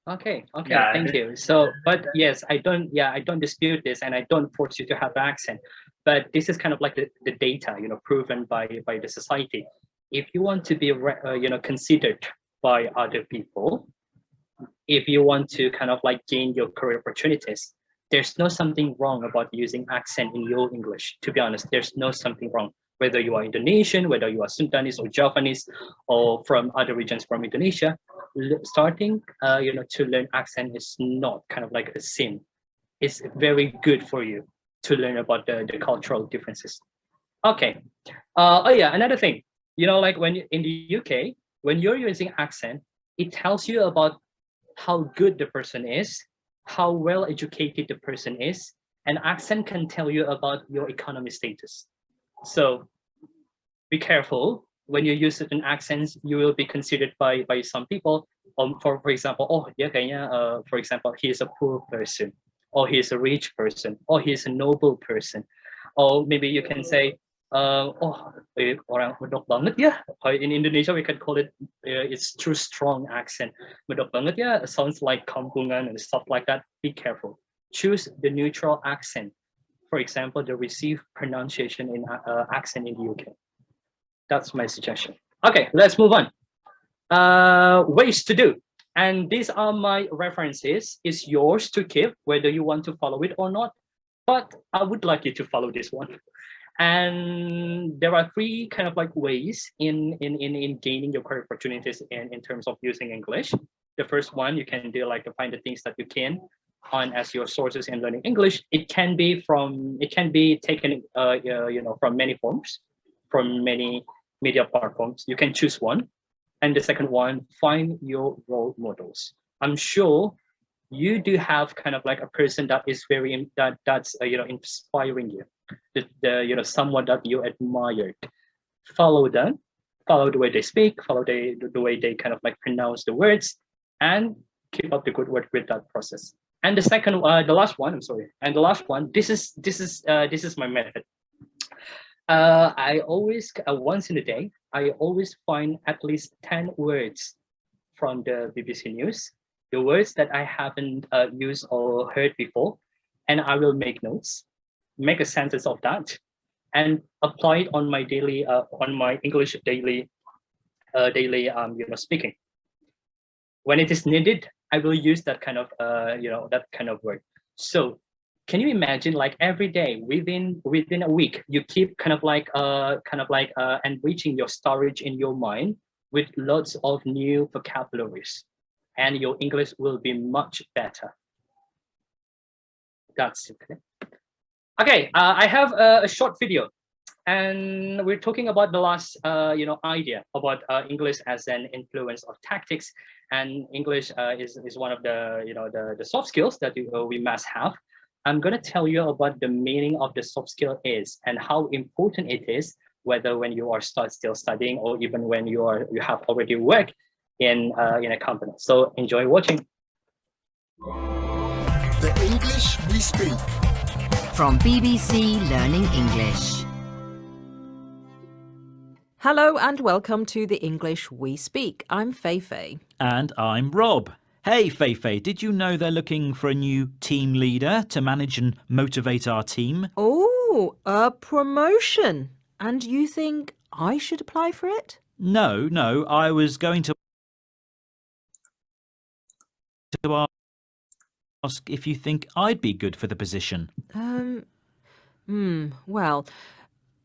Okay, Yeah, thank you. So, but yes, I don't dispute this, and I don't force you to have accent, but this is kind of like the data, proven by the society. If you want to be, considered by other people, if you want to kind of like gain your career opportunities, there's no something wrong about using accent in your English. To be honest, there's no something wrong. Whether you are Indonesian, whether you are Sundanese or Javanese, or from other regions from Indonesia, starting, to learn accent is not kind of like a sin. It's very good for you to learn about the cultural differences. Okay. Oh yeah, another thing, like when in the UK, when you're using accent, it tells you about how good the person is, how well educated the person is, and accent can tell you about your economy status. So be careful when you use certain accents. You will be considered by some people, for example, oh dia kayaknya, for example, he is a poor person, or he is a rich person, or he is a noble person, or maybe you can say, oh, orang medok banget ya. In Indonesia we can call it, it's too strong accent, medok banget ya, sounds like kampungan and stuff like that. Be careful, choose the neutral accent. For example, the received pronunciation in accent in the UK. That's my suggestion. Okay, let's move on. Ways to do. And these are my references. It's yours to keep, whether you want to follow it or not. But I would like you to follow this one. And there are three kind of like ways in gaining your career opportunities in terms of using English. The first one, you can do like to find the things that you can on as your sources in learning English. It can be taken from many forms, from many media platforms. You can choose one. And the second one, find your role models. I'm sure you do have kind of like a person that is that's inspiring you, someone that you admired. Follow them, follow the way they speak, follow the way they kind of like pronounce the words, and keep up the good work with that process. And the last one, I'm sorry, and the last one, this is my method. I always, once in a day, I always find at least 10 words from the BBC News, the words that I haven't used or heard before, and I will make notes, make a sentence of that, and apply it on my daily, on my English daily speaking. When it is needed, I will use that kind of that kind of word. So can you imagine, like every day within a week, you keep kind of like enriching your storage in your mind with lots of new vocabularies, and your English will be much better. That's it. Okay, I have a short video, and we're talking about the last idea about English as an influence of tactics, and English is one of the the soft skills that we must have. I'm going to tell you about the meaning of the soft skill is and how important it is, whether when you are still studying or even when you have already worked. in a company. So enjoy watching. The English we speak. From BBC Learning English. Hello and welcome to the English We Speak. I'm Feifei. And I'm Rob. Hey Feifei, did you know they're looking for a new team leader to manage and motivate our team? Oh, a promotion. And you think I should apply for it? No, I was going to ask if you think I'd be good for the position.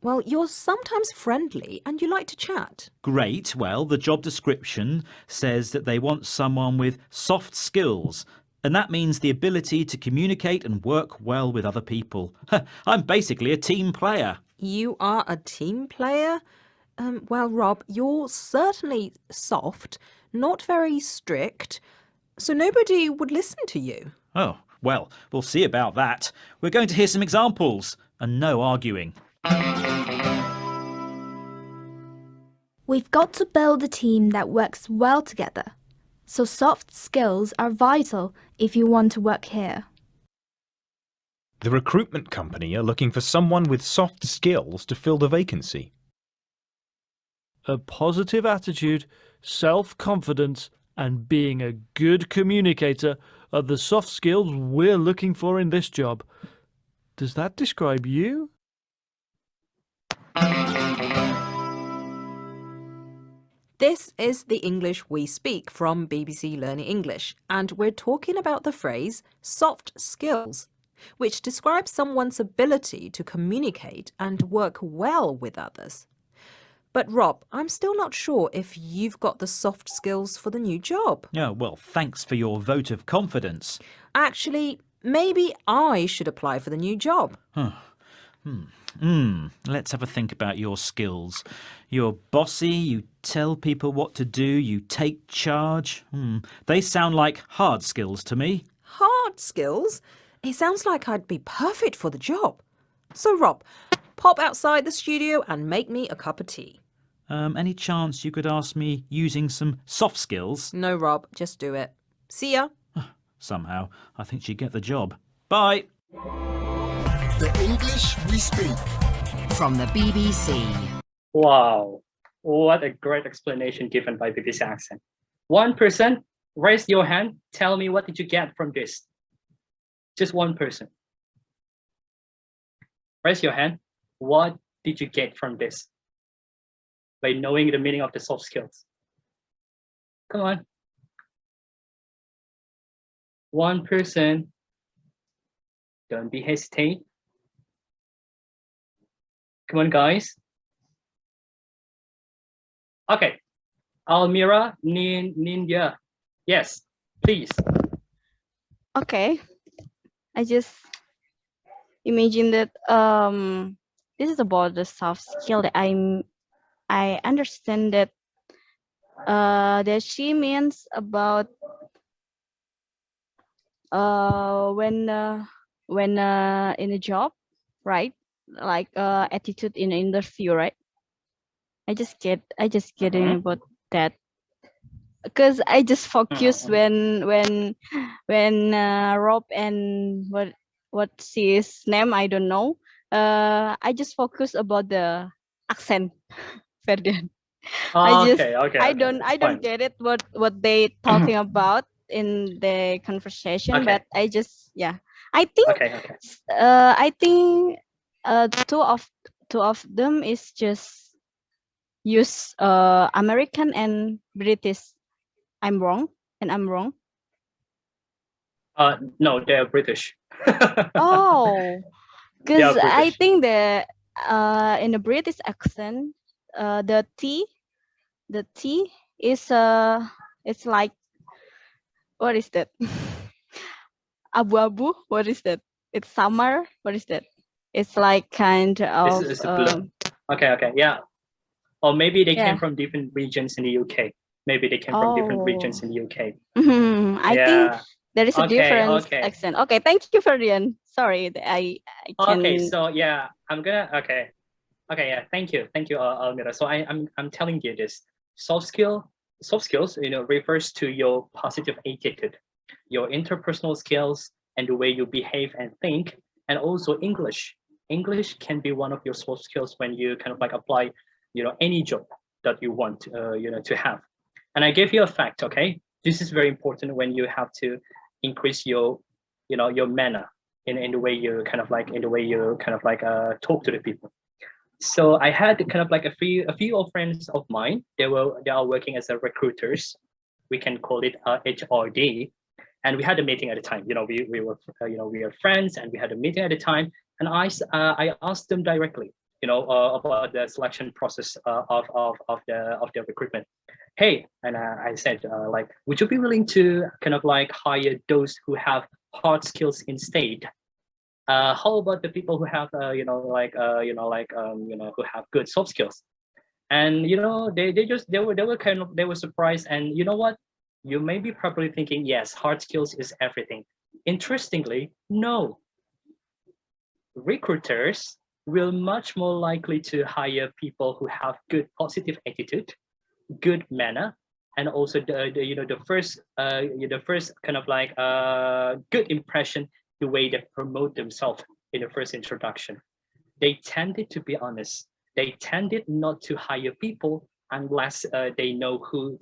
Well, you're sometimes friendly and you like to chat. Great. Well, the job description says that they want someone with soft skills, and that means the ability to communicate and work well with other people. I'm basically a team player. You are a team player? Well, Rob, you're certainly soft, not very strict, so nobody would listen to you. Oh, well, we'll see about that. We're going to hear some examples, and no arguing. We've got to build a team that works well together, so soft skills are vital if you want to work here. The recruitment company are looking for someone with soft skills to fill the vacancy. A positive attitude, self-confidence, and being a good communicator are the soft skills we're looking for in this job. Does that describe you? This is the English We Speak from BBC Learning English, and we're talking about the phrase soft skills, which describes someone's ability to communicate and work well with others. But Rob, I'm still not sure if you've got the soft skills for the new job. Oh, well, thanks for your vote of confidence. Actually, maybe I should apply for the new job. Let's have a think about your skills. You're bossy, you tell people what to do, you take charge. They sound like hard skills to me. Hard skills? It sounds like I'd be perfect for the job. So Rob, pop outside the studio and make me a cup of tea. Any chance you could ask me using some soft skills? No, Rob, just do it. See ya. Somehow, I think she'd get the job. Bye. The English we speak. From the BBC. Wow, what a great explanation given by BBC Accent. One person, raise your hand. Tell me, what did you get from this? Just one person. Raise your hand. What did you get from this? By knowing the meaning of the soft skills. Come on. One person. Don't be hesitant. Come on, guys. Okay. Almira, Ninja. Yes, please. Okay. I just imagine that this is about the soft skill that I understand that that she means about when in a job, right? Like attitude in an interview, right? I just getting about that because I just focus when Rob and what's his name, I don't know. I just focus about the accent, Ferdian. Okay. I don't get it what they talking about in the conversation, but I just I think two of them is just use American and British. I'm wrong. No, they're British. Oh, because Yeah, I British. think the in the British accent, the T is it's like, what is that? Abu-abu. What is that? It's summer. What is that? It's like kind of. This is blue. Okay, yeah. Or maybe they Yeah. came from different regions in the UK. Maybe they came from different regions in the UK. I think there is a Okay, different okay. accent. Okay, thank you, Ferdian. Sorry, I can. Okay, so yeah, I'm gonna yeah, thank you, Almira. So I'm telling you this soft skill soft skills, refers to your positive attitude, your interpersonal skills, and the way you behave and think, and also English. English can be one of your soft skills when you kind of like apply, any job that you want, to have. And I gave you a fact, okay? This is very important when you have to increase your, your manner in the way you kind of like talk to the people. So I had kind of like a few of friends of mine. They are working as a recruiters. We can call it HRD, and we had a meeting at the time. We were we are friends, and we had a meeting at the time. And I asked them directly, about the selection process of the recruitment. Hey, and I said like, would you be willing to kind of like hire those who have hard skills instead? How about the people who have who have good soft skills? And they were surprised. And you know what, you may be probably thinking, yes, hard skills is everything. Interestingly, no. Recruiters will much more likely to hire people who have good positive attitude, good manner, and also the first kind of like good impression, the way they promote themselves in the first introduction. They tended to be honest. They tended not to hire people unless they know who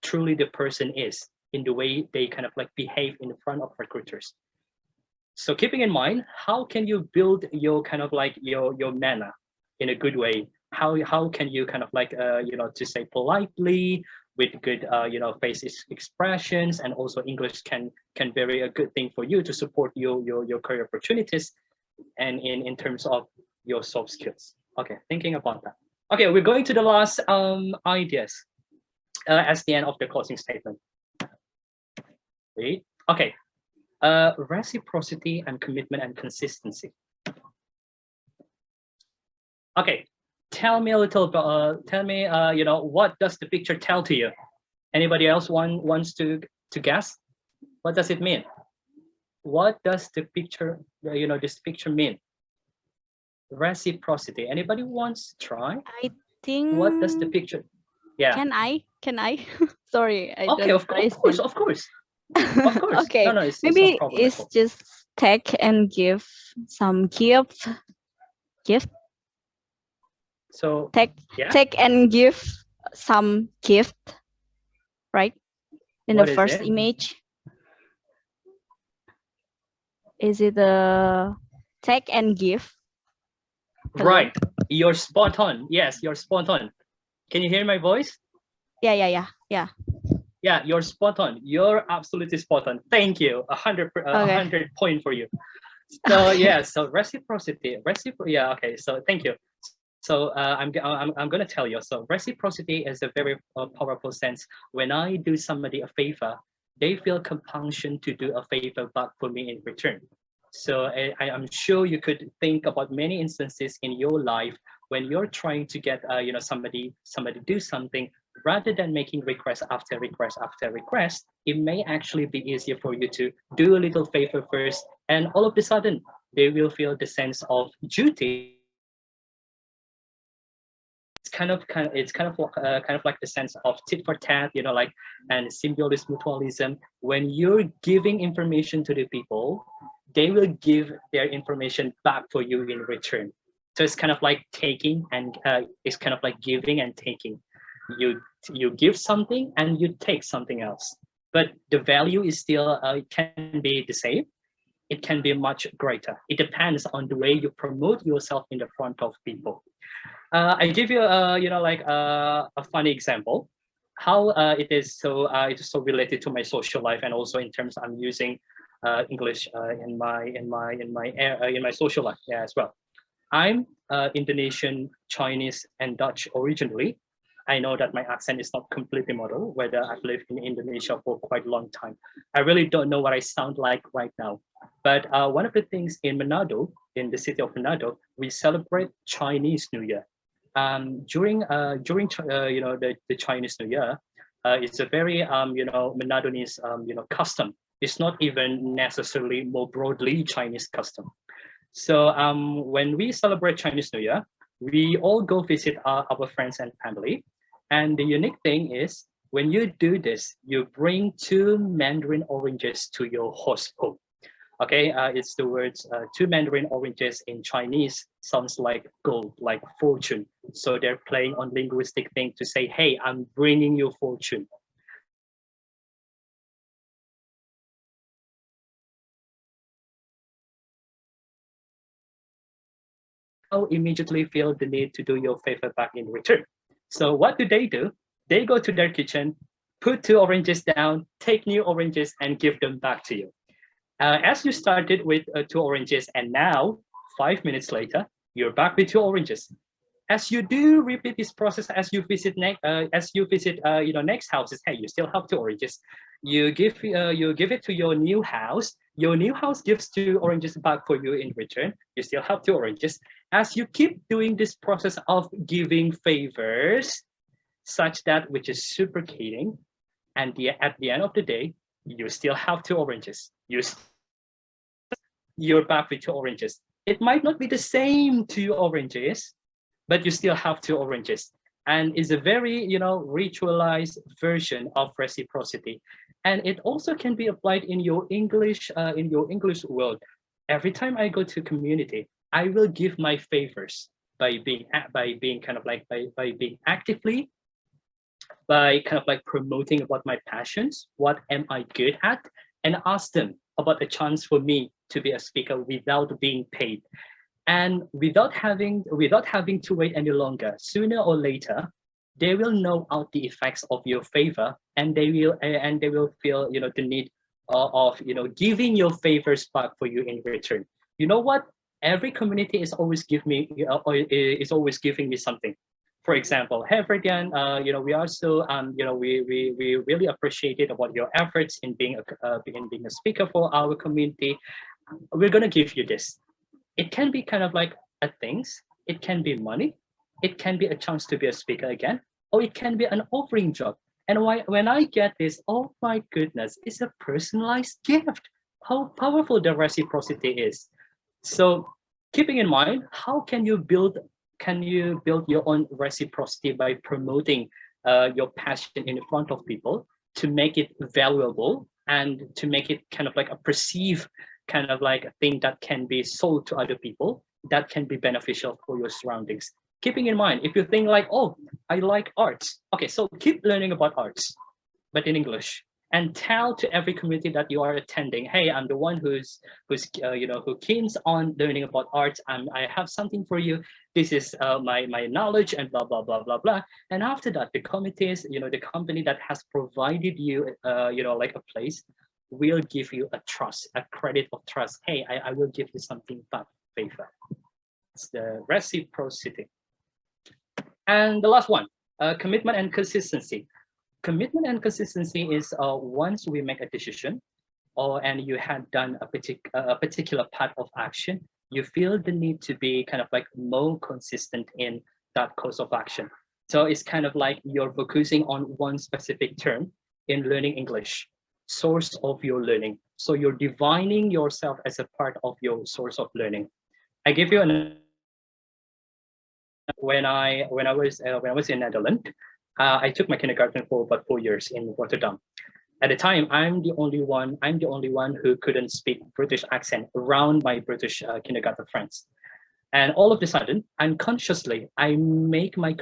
truly the person is, in the way they kind of like behave in front of recruiters. So keeping in mind, how can you build your kind of like your manner in a good way? How can you kind of like to say politely with good face expressions, and also English can very a good thing for you to support your career opportunities, and in terms of your soft skills. Okay, thinking about that. Okay, we're going to the last ideas as the end of the closing statement. Wait. Okay. Reciprocity and commitment and consistency. Okay, tell me a little about, what does the picture tell to you? Anybody else wants to guess? What does it mean? What does the picture, this picture mean? Reciprocity. Anybody wants to try? I think. What does the picture? Yeah. Can I? Sorry. Okay, of course. Of course. Okay. No, it's Maybe no problem it's just take and give some gift. So take and give some gift, right? In What the is first it? image. Is it a take and give? Hello? Right. You're spot on. Yes, you're spot on. Can you hear my voice? Yeah. Yeah, you're spot on. You're absolutely spot on. Thank you. 100 point for you. So yeah, so reciprocity. Yeah, okay. So thank you. So I'm gonna tell you. So reciprocity is a very powerful sense. When I do somebody a favor, they feel compulsion to do a favor back for me in return. So I'm sure you could think about many instances in your life when you're trying to get somebody do something. Rather than making request after request after request, it may actually be easier for you to do a little favor first, and all of a sudden they will feel the sense of duty. It's kind of like the sense of tit for tat, and symbiotic mutualism. When you're giving information to the people, they will give their information back for you in return. So it's kind of like taking, and it's kind of like giving and taking. You give something and you take something else, but the value is still can be the same. It can be much greater. It depends on the way you promote yourself in the front of people. I give you a funny example how it is so related to my social life, and also in terms I'm using English in my social life, yeah, as well. I'm Indonesian, Chinese, and Dutch originally. I know that my accent is not completely model, whether I've lived in Indonesia for quite a long time. I really don't know what I sound like right now. But one of the things in Manado, in the city of Manado, we celebrate Chinese New Year. During the Chinese New Year, it's a very Manadonese custom. It's not even necessarily more broadly Chinese custom. So when we celebrate Chinese New Year, we all go visit our friends and family. And the unique thing is when you do this, you bring 2 Mandarin oranges to your host home. Okay, it's the words 2 Mandarin oranges in Chinese sounds like gold, like fortune. So they're playing on linguistic thing to say, hey, I'm bringing you fortune. Immediately feel the need to do your favor back in return. So what do? They go to their kitchen, put 2 oranges down, take new oranges and give them back to you. As you started with 2 oranges and now 5 minutes later, you're back with 2 oranges. As you do repeat this process, as you visit next houses, hey, you still have 2 oranges. You give it to your new house. Your new house gives 2 oranges back for you in return. You still have 2 oranges. As you keep doing this process of giving favors, such that which is reciprocating, and at the end of the day, you still have 2 oranges. You're back with 2 oranges. It might not be the same 2 oranges, but you still have 2 oranges. And it's a very, ritualized version of reciprocity. And it also can be applied in your English world. Every time I go to community, I will give my favors by being actively, by kind of like promoting about my passions, what am I good at, and ask them about a chance for me to be a speaker without being paid. And without having to wait any longer, sooner or later, they will know out the effects of your favor, and they will feel the need of giving your favors back for you in return. You know what? Every community is always giving me something. For example, hey Ferdian, we also we really appreciated about your efforts in being a speaker for our community. We're gonna give you this. It can be kind of like a things. It can be money. It can be a chance to be a speaker again, or it can be an offering job. And when I get this, oh my goodness, it's a personalized gift. How powerful the reciprocity is. So keeping in mind, how can you build your own reciprocity by promoting your passion in front of people to make it valuable and to make it kind of like a perceived kind of like a thing that can be sold to other people, that can be beneficial for your surroundings. Keeping in mind, if you think like, oh, I like arts. Okay, so keep learning about arts, but in English. And tell to every community that you are attending, hey, I'm the one who keens on learning about arts. I have something for you. This is my knowledge and blah blah blah blah blah. And after that, the committees, the company that has provided you, like a place, will give you a trust, a credit of trust. Hey, I will give you something back, favor. It's the reciprocity. And the last one, commitment and consistency. Commitment and consistency is once we make a decision, and you have done a particular part of action, you feel the need to be kind of like more consistent in that course of action. So it's kind of like you're focusing on one specific term in learning English, source of your learning. So you're defining yourself as a part of your source of learning. I give you an when I was in Netherlands. I took my kindergarten for about 4 years in Rotterdam. At the time, I'm the only one who couldn't speak British accent around my British kindergarten friends. And all of a sudden, unconsciously, I made my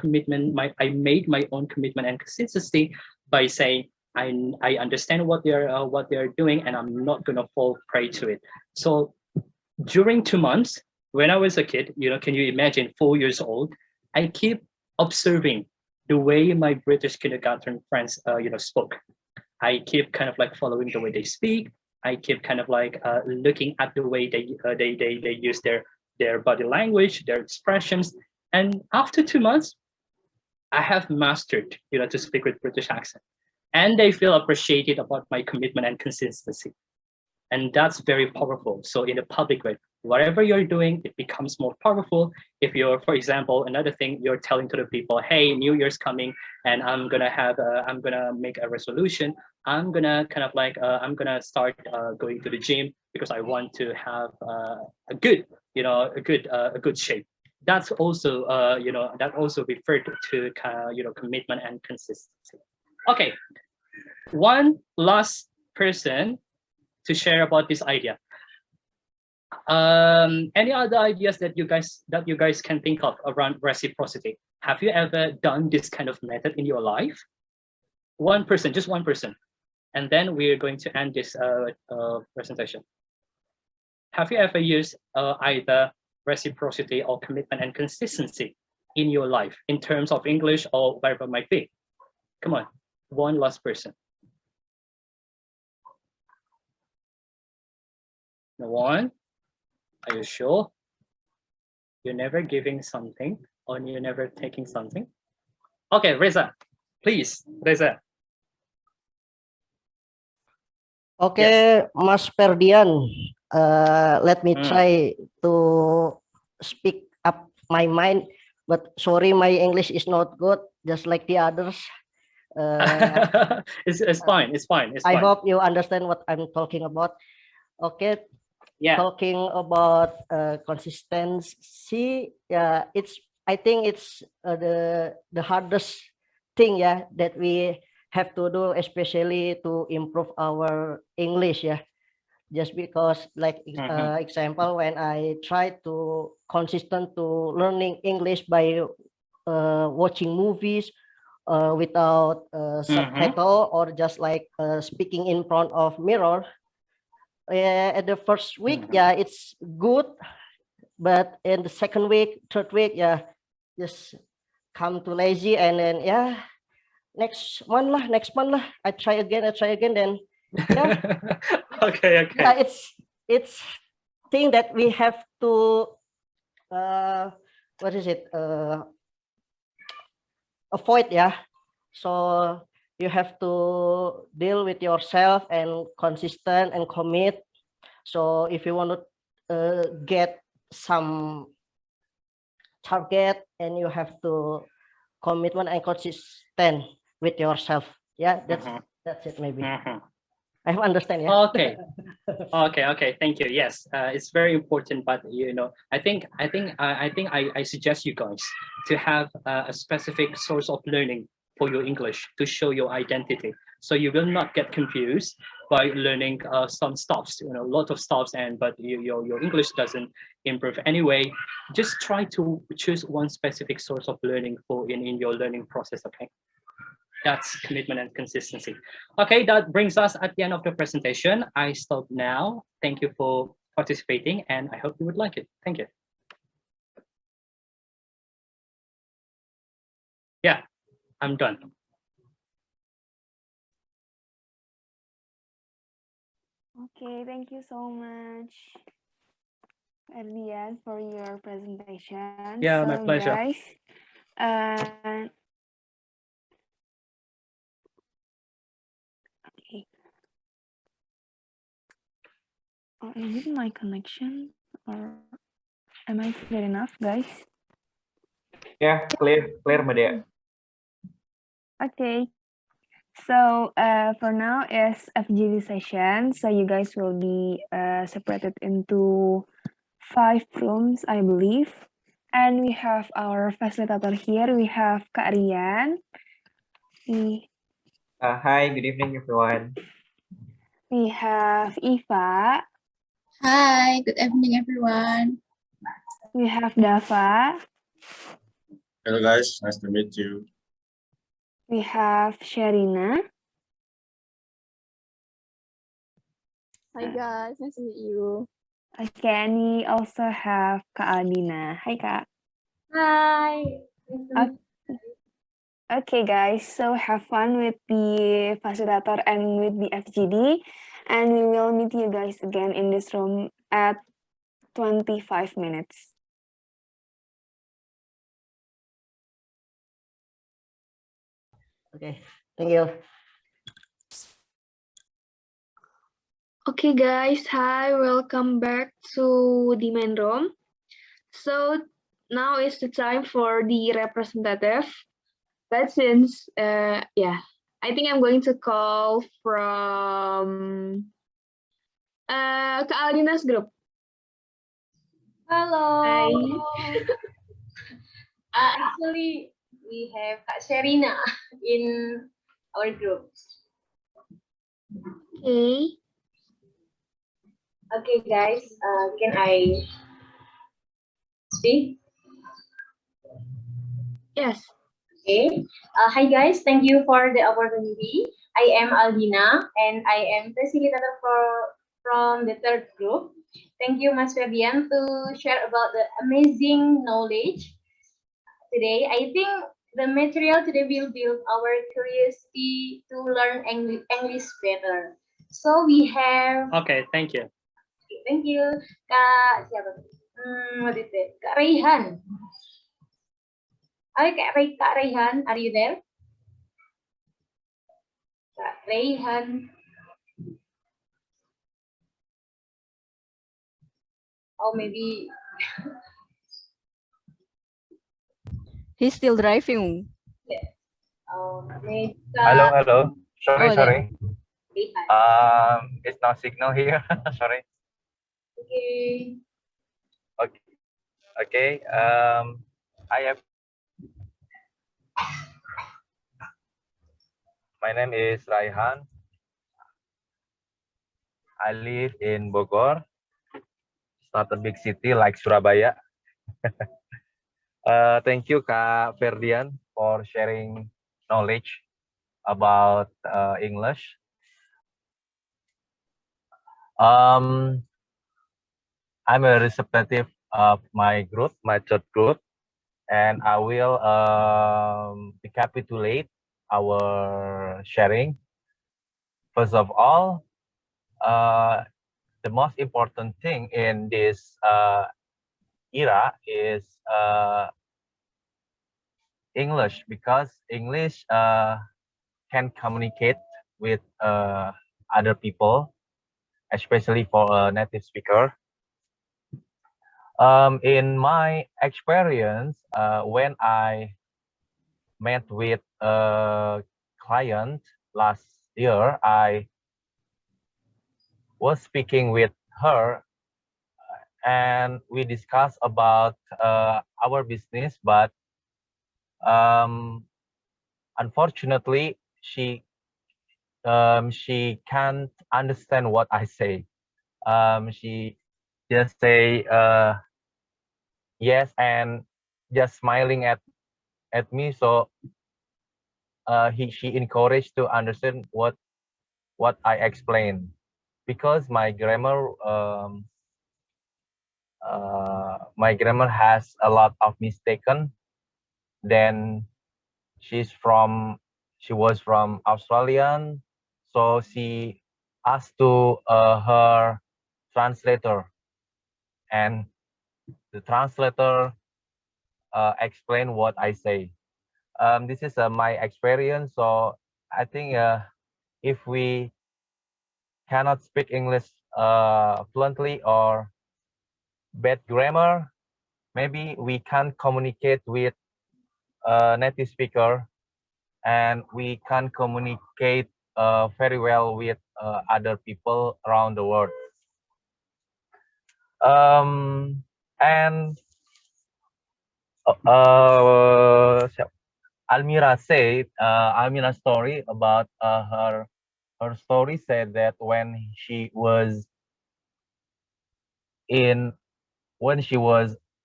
own commitment and consistency by saying, I understand what they're doing, and I'm not gonna fall prey to it. So during 2 months, when I was a kid, can you imagine 4 years old, I keep observing the way my British kindergarten friends, spoke. I keep kind of like following the way they speak. I keep kind of like looking at the way they use their body language, their expressions. And after 2 months, I have mastered, to speak with British accent. And they feel appreciated about my commitment and consistency. And that's very powerful. So in a public way, whatever you're doing, it becomes more powerful. If you're, for example, another thing, you're telling to the people, hey, New Year's coming, and I'm gonna make a resolution. I'm gonna start going to the gym because I want to have a good shape. That's also that also referred to commitment and consistency. Okay, one last person to share about this idea. Any other ideas that you guys can think of around reciprocity? Have you ever done this kind of method in your life? One person, just one person, and then we're going to end this presentation. Have you ever used either reciprocity or commitment and consistency in your life in terms of English or whatever it might be? Come on, one last person. No one? Are you sure? You're never giving something or you're never taking something? Okay, Reza, please, Reza. Okay, Mas Ferdian, let me try to speak up my mind, but sorry, my English is not good, just like the others. It's fine, it's fine, it's fine. I hope you understand what I'm talking about. Okay, yeah. Talking about consistency, yeah, I think it's the hardest thing, yeah, that we have to do, especially to improve our English, yeah. Just because, like example, when I try to consistent to learning English by watching movies without subtitle or just like speaking in front of mirror. At the first week, yeah, it's good, but in the second week, third week, yeah, just come to lazy, and then yeah, next month lah, I try again, then yeah. okay. Yeah, it's thing that we have to what is it avoid, yeah. So you have to deal with yourself and consistent and commit. So if you want to get some target, and you have to commitment and consistent with yourself. Yeah, that's it maybe. I understand. Yeah. Okay. Okay. Thank you. Yes, it's very important. But I think I suggest you guys to have a specific source of learning for your English to show your identity, so you will not get confused by learning some stuffs, a lot of stuffs, but your English doesn't improve anyway. Just try to choose one specific source of learning in your learning process. Okay. That's commitment and consistency. Okay, that brings us at the end of the presentation. I stop now. Thank you for participating, and I hope you would like it. Thank you. Yeah, I'm done. Okay, thank you so much, Ferdian, for your presentation. Yeah, my pleasure. Guys, okay. Oh, is it my connection, or am I clear enough, guys? Yeah, clear, Media. Okay. So for now is FGD session. So you guys will be separated into 5 rooms, I believe. And we have our facilitator here. We have Kak Rian. Hi, good evening, everyone. We have Eva. Hi, good evening, everyone. We have Dava. Hello, guys. Nice to meet you. We have Sherina. Hi, guys. Nice to meet you. Okay, and we also have Kak Aldina. Hi, Kak. Hi. Okay, guys. So have fun with the facilitator and with the FGD. And we will meet you guys again in this room at 25 minutes. Okay, thank you. Okay, guys. Hi, welcome back to the main room. So now is the time for the representative. But since, yeah, I think I'm going to call from Kak Aldina's group. Hello. Hi. Actually, we have Kak Sherina in our group. Okay. Okay, guys, can I speak? Yes. Okay. Hi, guys. Thank you for the opportunity. I am Aldina, and I am facilitator from the third group. Thank you, Mas Ferdian, to share about the amazing knowledge today. I think the material today will build our curiosity to learn English better. So we have. Okay, thank you. Thank you, Kak siapa? What is it? Kak Raihan. Hi, Kak Raihan, are you there? Kak Raihan. Oh, maybe. He's still driving. Yeah. Oh, maybe. Hello, hello. Sorry, Oh, sorry. Raihan. It's no signal here. Sorry. Okay. Okay. Okay. I have. My name is Raihan. I live in Bogor. It's not a big city like Surabaya. Thank you, Kak Ferdian, for sharing knowledge about English. Um, I'm a representative of my group, my third group, and I will recapitulate our sharing. First of all, the most important thing in this era is English, because English can communicate with other people, especially for a native speaker. In my experience, when I met with a client last year, I was speaking with her and we discussed about our business, but unfortunately, she can't understand what I say. She just say yes and just smiling at me. So she encouraged to understand what I explained, because my grammar has a lot of mistaken. Then she was from Australian, so she asked to her translator, and the translator explained what I say. This is my experience, so I think if we cannot speak English fluently or bad grammar, maybe we can communicate with a native speaker, and we can communicate very well with other people around the world. And Almira said, Almira's story about her story said that when she was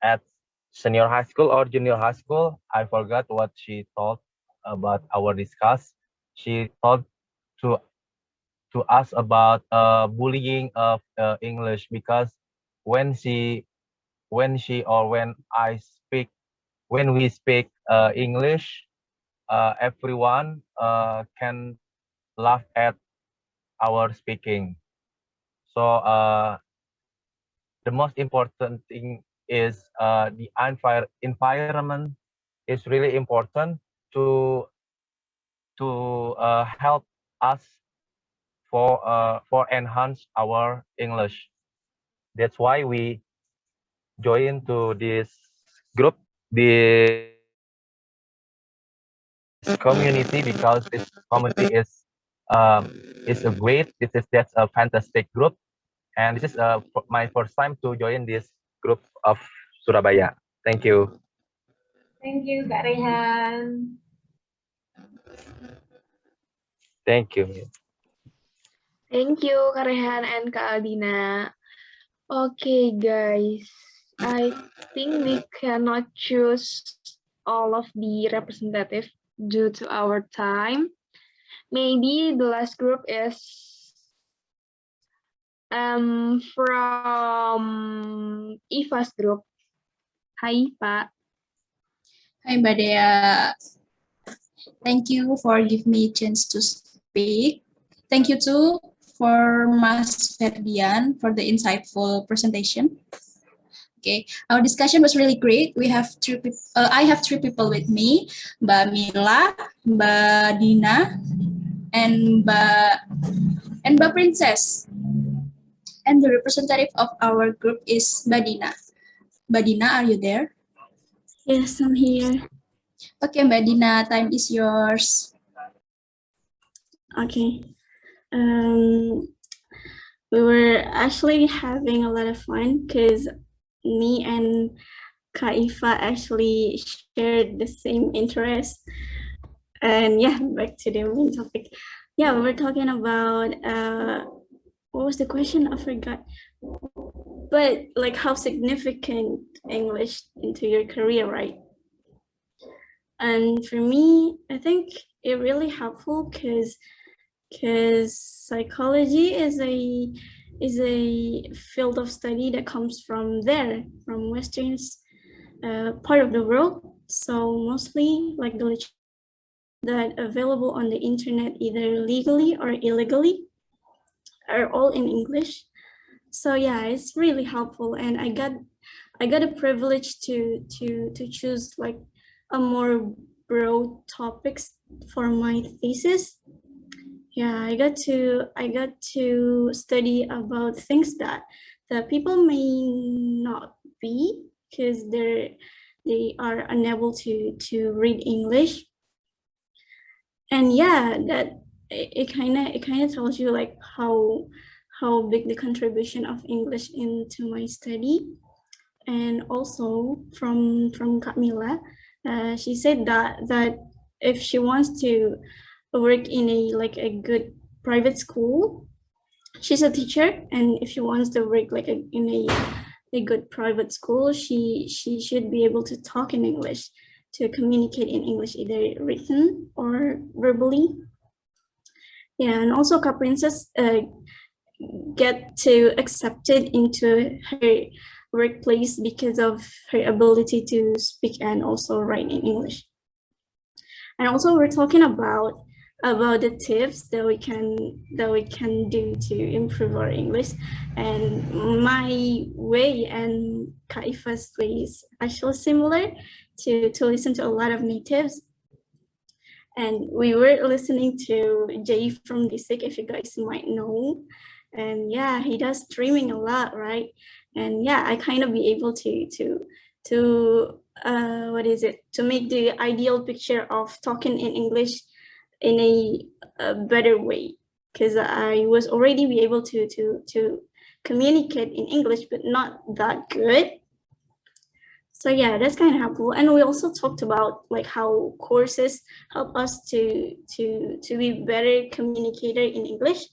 at senior high school or junior high school, I forgot what she told about our discuss. She told to us about bullying of English, because when we speak English, everyone can laugh at our speaking. So the most important thing is the environment is really important to help us for enhance our English. That's why we join to this group, this community, because this community is that's a fantastic group, and this is my first time to join this group of Surabaya. Thank you. Thank you, Kak Rehan. Thank you. Thank you, Kak Rehan and Kak Aldina. Okay, guys. I think we cannot choose all of the representative due to our time. Maybe the last group is from Iva's group. Hi, Pak. Hi, Mbak Dea. Thank you for giving me a chance to speak. Thank you too for Mas Ferdian for the insightful presentation. Okay, our discussion was really great. We have I have three people with me, Mbak Mila, Mbak Dina, and Mbak Princess. And the representative of our group is Mbak Dina. Mbak Dina, are you there? Yes, I'm here. Okay, Mbak Dina, time is yours. Okay. We were actually having a lot of fun because me and Kaifa actually shared the same interest. And yeah, back to the main topic. Yeah, we were talking about what was the question? I forgot. But like how significant English into your career, right? And for me, I think it really helpful because psychology is a field of study that comes from Western part of the world. So mostly like the literature that available on the internet, either legally or illegally, are all in English. So yeah, it's really helpful, and I got a privilege to choose like a more broad topics for my thesis. Yeah, I got to study about things that people may not be because they are unable to read English. And yeah, that it kind of tells you like how big the contribution of English into my study. And also from Kamila, she said that if she wants to work in a good private school, she's a teacher, and if she wants to work like in a good private school, she should be able to talk in English, to communicate in English, either written or verbally. Yeah, and also Ka Princess get to accepted into her workplace because of her ability to speak and also write in English. And also we're talking about the tips that we can do to improve our English. And my way and Kaifa's way is actually similar to listen to a lot of natives. And we were listening to Jay from DSIC, if you guys might know. And yeah, he does streaming a lot, right? And yeah, I kind of be able to what is it, to make the ideal picture of talking in English in a better way, because I was already be able to communicate in English, but not that good. So yeah, that's kind of helpful. And we also talked about like how courses help us to be better communicator in English.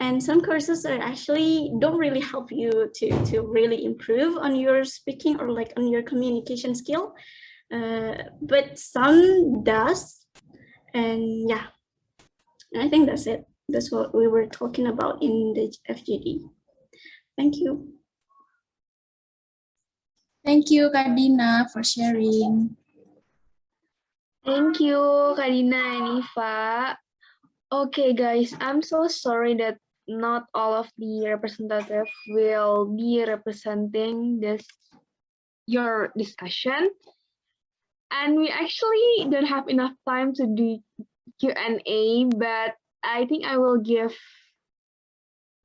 And some courses are actually don't really help you to really improve on your speaking or like on your communication skill, but some does. And yeah, I think that's it. That's what we were talking about in the FGD. Thank you. Thank you, Kadina, for sharing. Thank you, Kadina and Iva. Okay, guys, I'm so sorry that not all of the representative will be representing your discussion, and we actually don't have enough time to do Q&A, but I think I will give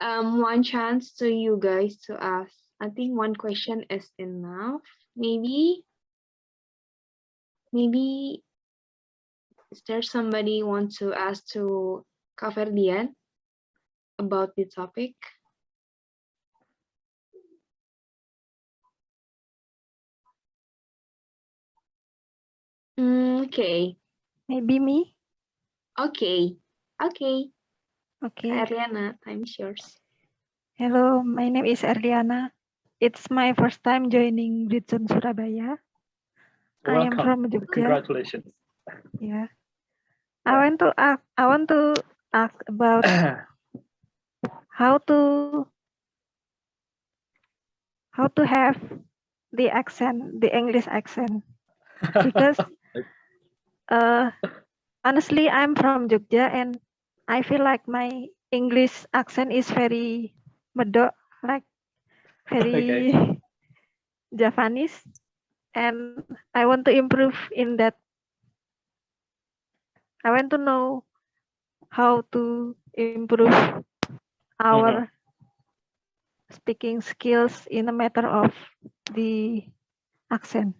one chance to you guys to ask. I think one question is enough. Maybe is there somebody want to ask to Kak Ferdian about the topic? Okay. Maybe me? Okay. Okay. Okay. Ariana, time is yours. Hello, my name is Erliana. It's my first time joining Britzone Surabaya. I am Welcome. from Jogja. Congratulations. Yeah. I want to ask about how to have the accent, the English accent. Because honestly, I'm from Jogja and I feel like my English accent is very medok, like very Okay. Javanese, and I want to improve in that. I want to know how to improve our speaking skills in a matter of the accent.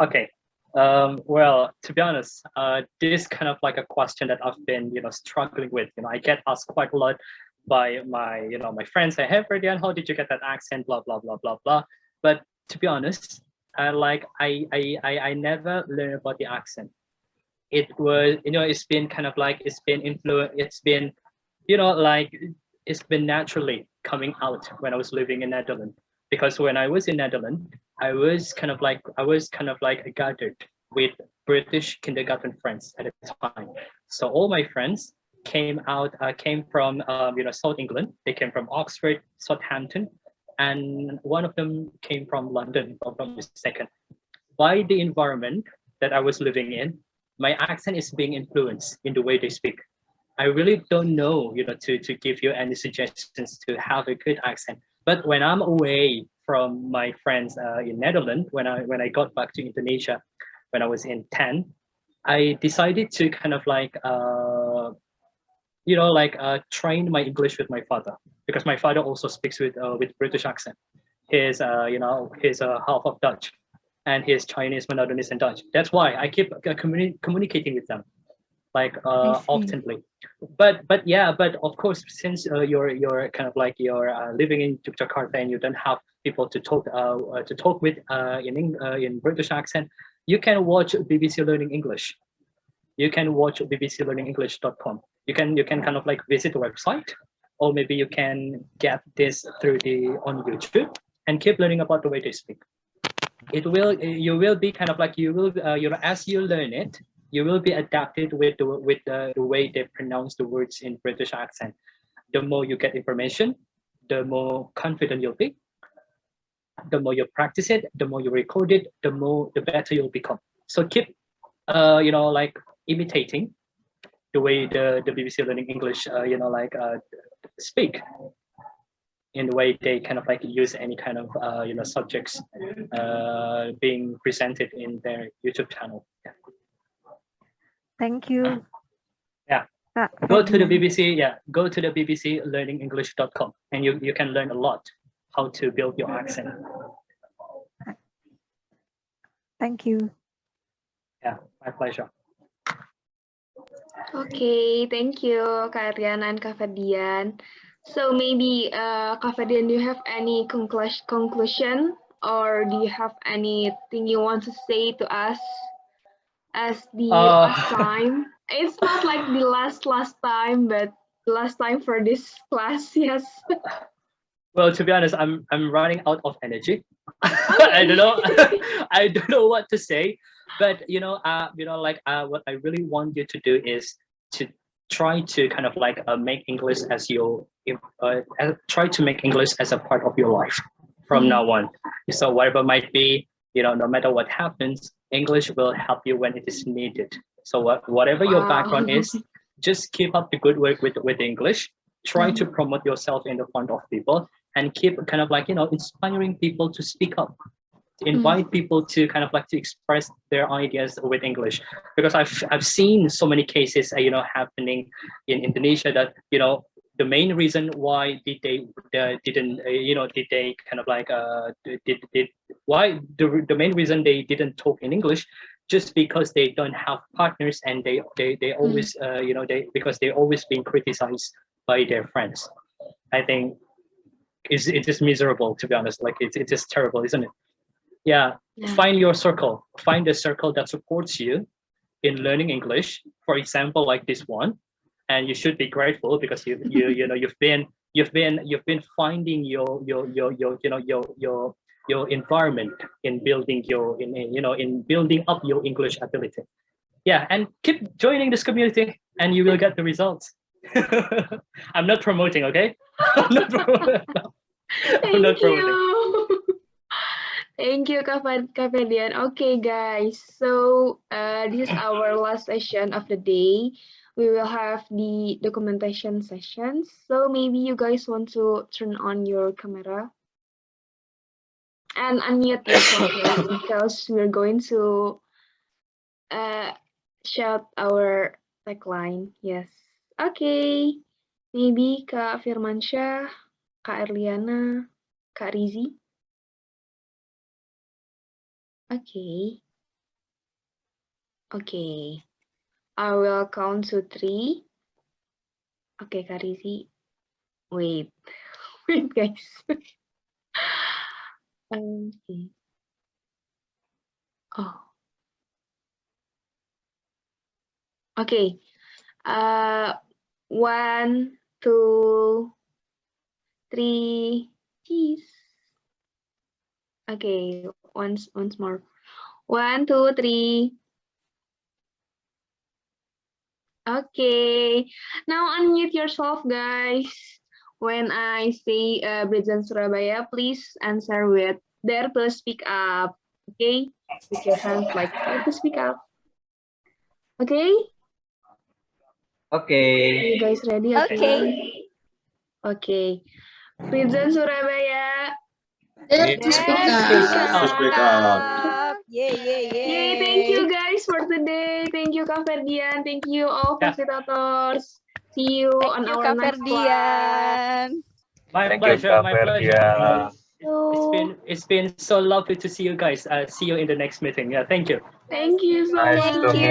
Okay. Well, to be honest, this kind of like a question that I've been, struggling with. I get asked quite a lot by my friends. Say, "Hey, Ferdian, how did you get that accent?" Blah blah blah blah blah. But to be honest, I never learned about the accent. It was, it's been kind of like it's been influenced. It's been, like it's been naturally coming out when I was living in Netherlands. Because when I was in Netherlands, I was kind of like gathered with British kindergarten friends at the time. So all my friends came from South England. They came from Oxford, Southampton, and one of them came from London, if I'm not mistaken. By the environment that I was living in, my accent is being influenced in the way they speak. I really don't know, to give you any suggestions to have a good accent. But when I'm away from my friends in Netherlands, when I got back to Indonesia, when I was in 10, I decided to kind of like train my English with my father, because my father also speaks with British accent. He's half of Dutch, and he's Chinese, Mandarinese, and Dutch. That's why I keep communicating with them like oftenly. But of course, since you're kind of like you're living in Jakarta and you don't have people to talk with in British accent, you can watch BBC Learning English. You can watch bbclearningenglish.com. You can kind of like visit the website, or maybe you can get this through on YouTube and keep learning about the way they speak. You will be kind of like as you learn it, you will be adapted with the way they pronounce the words in British accent. The more you get information, the more confident you'll be. The more you practice it, the more you record it, the better you'll become. So keep imitating the way the BBC Learning English speak, in the way they kind of like use any kind of subjects being presented in their YouTube channel. Yeah. Thank you. Yeah. Go to the BBC. Yeah, go to the bbclearningenglish.com, and you can learn a lot how to build your accent. Thank you. Yeah, my pleasure. Okay, thank you, Kak Ariana and Kak Ferdian. So maybe, Kak Ferdian, do you have any conclusion, or do you have anything you want to say to us as the last time? It's not like the last time, but the last time for this class, yes. Well, to be honest, I'm running out of energy. I don't know. I don't know what to say, but what I really want you to do is to try to kind of like make English as try to make English as a part of your life from now on. So whatever might be, no matter what happens, English will help you when it is needed. So whatever your background is, just keep up the good work with English. Try to promote yourself in the front of people, and keep kind of like inspiring people to speak up, to invite people to kind of like to express their ideas with English. Because I've seen so many cases happening in Indonesia that the main reason why did they kind of like why the main reason they didn't talk in English, just because they don't have partners, and they always because they always being criticized by their friends. I think it is miserable, to be honest. Like it is terrible, isn't it? Yeah. Find your circle. Find a circle that supports you in learning English. For example, like this one, and you should be grateful because you've been finding your environment in building in building up your English ability. Yeah, and keep joining this community, and you will get the results. I'm not promoting, okay? I'm not promoting. I'm not Thank promoting. you. Thank you, Kak Ferdian. Okay, guys. So this is our last session of the day. We will have the documentation sessions. So maybe you guys want to turn on your camera and unmute yourself, guys, because we're going to shout our tagline. Yes. Okay. Maybe Kak Firmansyah, Kak Erliana, Kak Rizi. Okay. Okay. I will count to 3. Okay, Kak Rizi. Wait. Wait, guys. Okay. Oh. Okay. 1, 2, 3. Cheese. Okay, once more. 1, 2, 3. Okay. Now unmute yourself, guys. When I say Britzone Surabaya, please answer with dare to speak up. Okay? With your hands like dare to speak up. Okay? Okay. You guys ready? Okay. Okay. Britzone Surabaya. Dare to speak up. Yay, thank you guys for today. Thank you, Kak Ferdian. Thank you all facilitators. See you on our next class. My Thank you, pleasure. Kak My pleasure. Ferdian. It's been so lovely to see you guys. See you in the next meeting. Yeah, thank you. Thank you so Nice to much. meet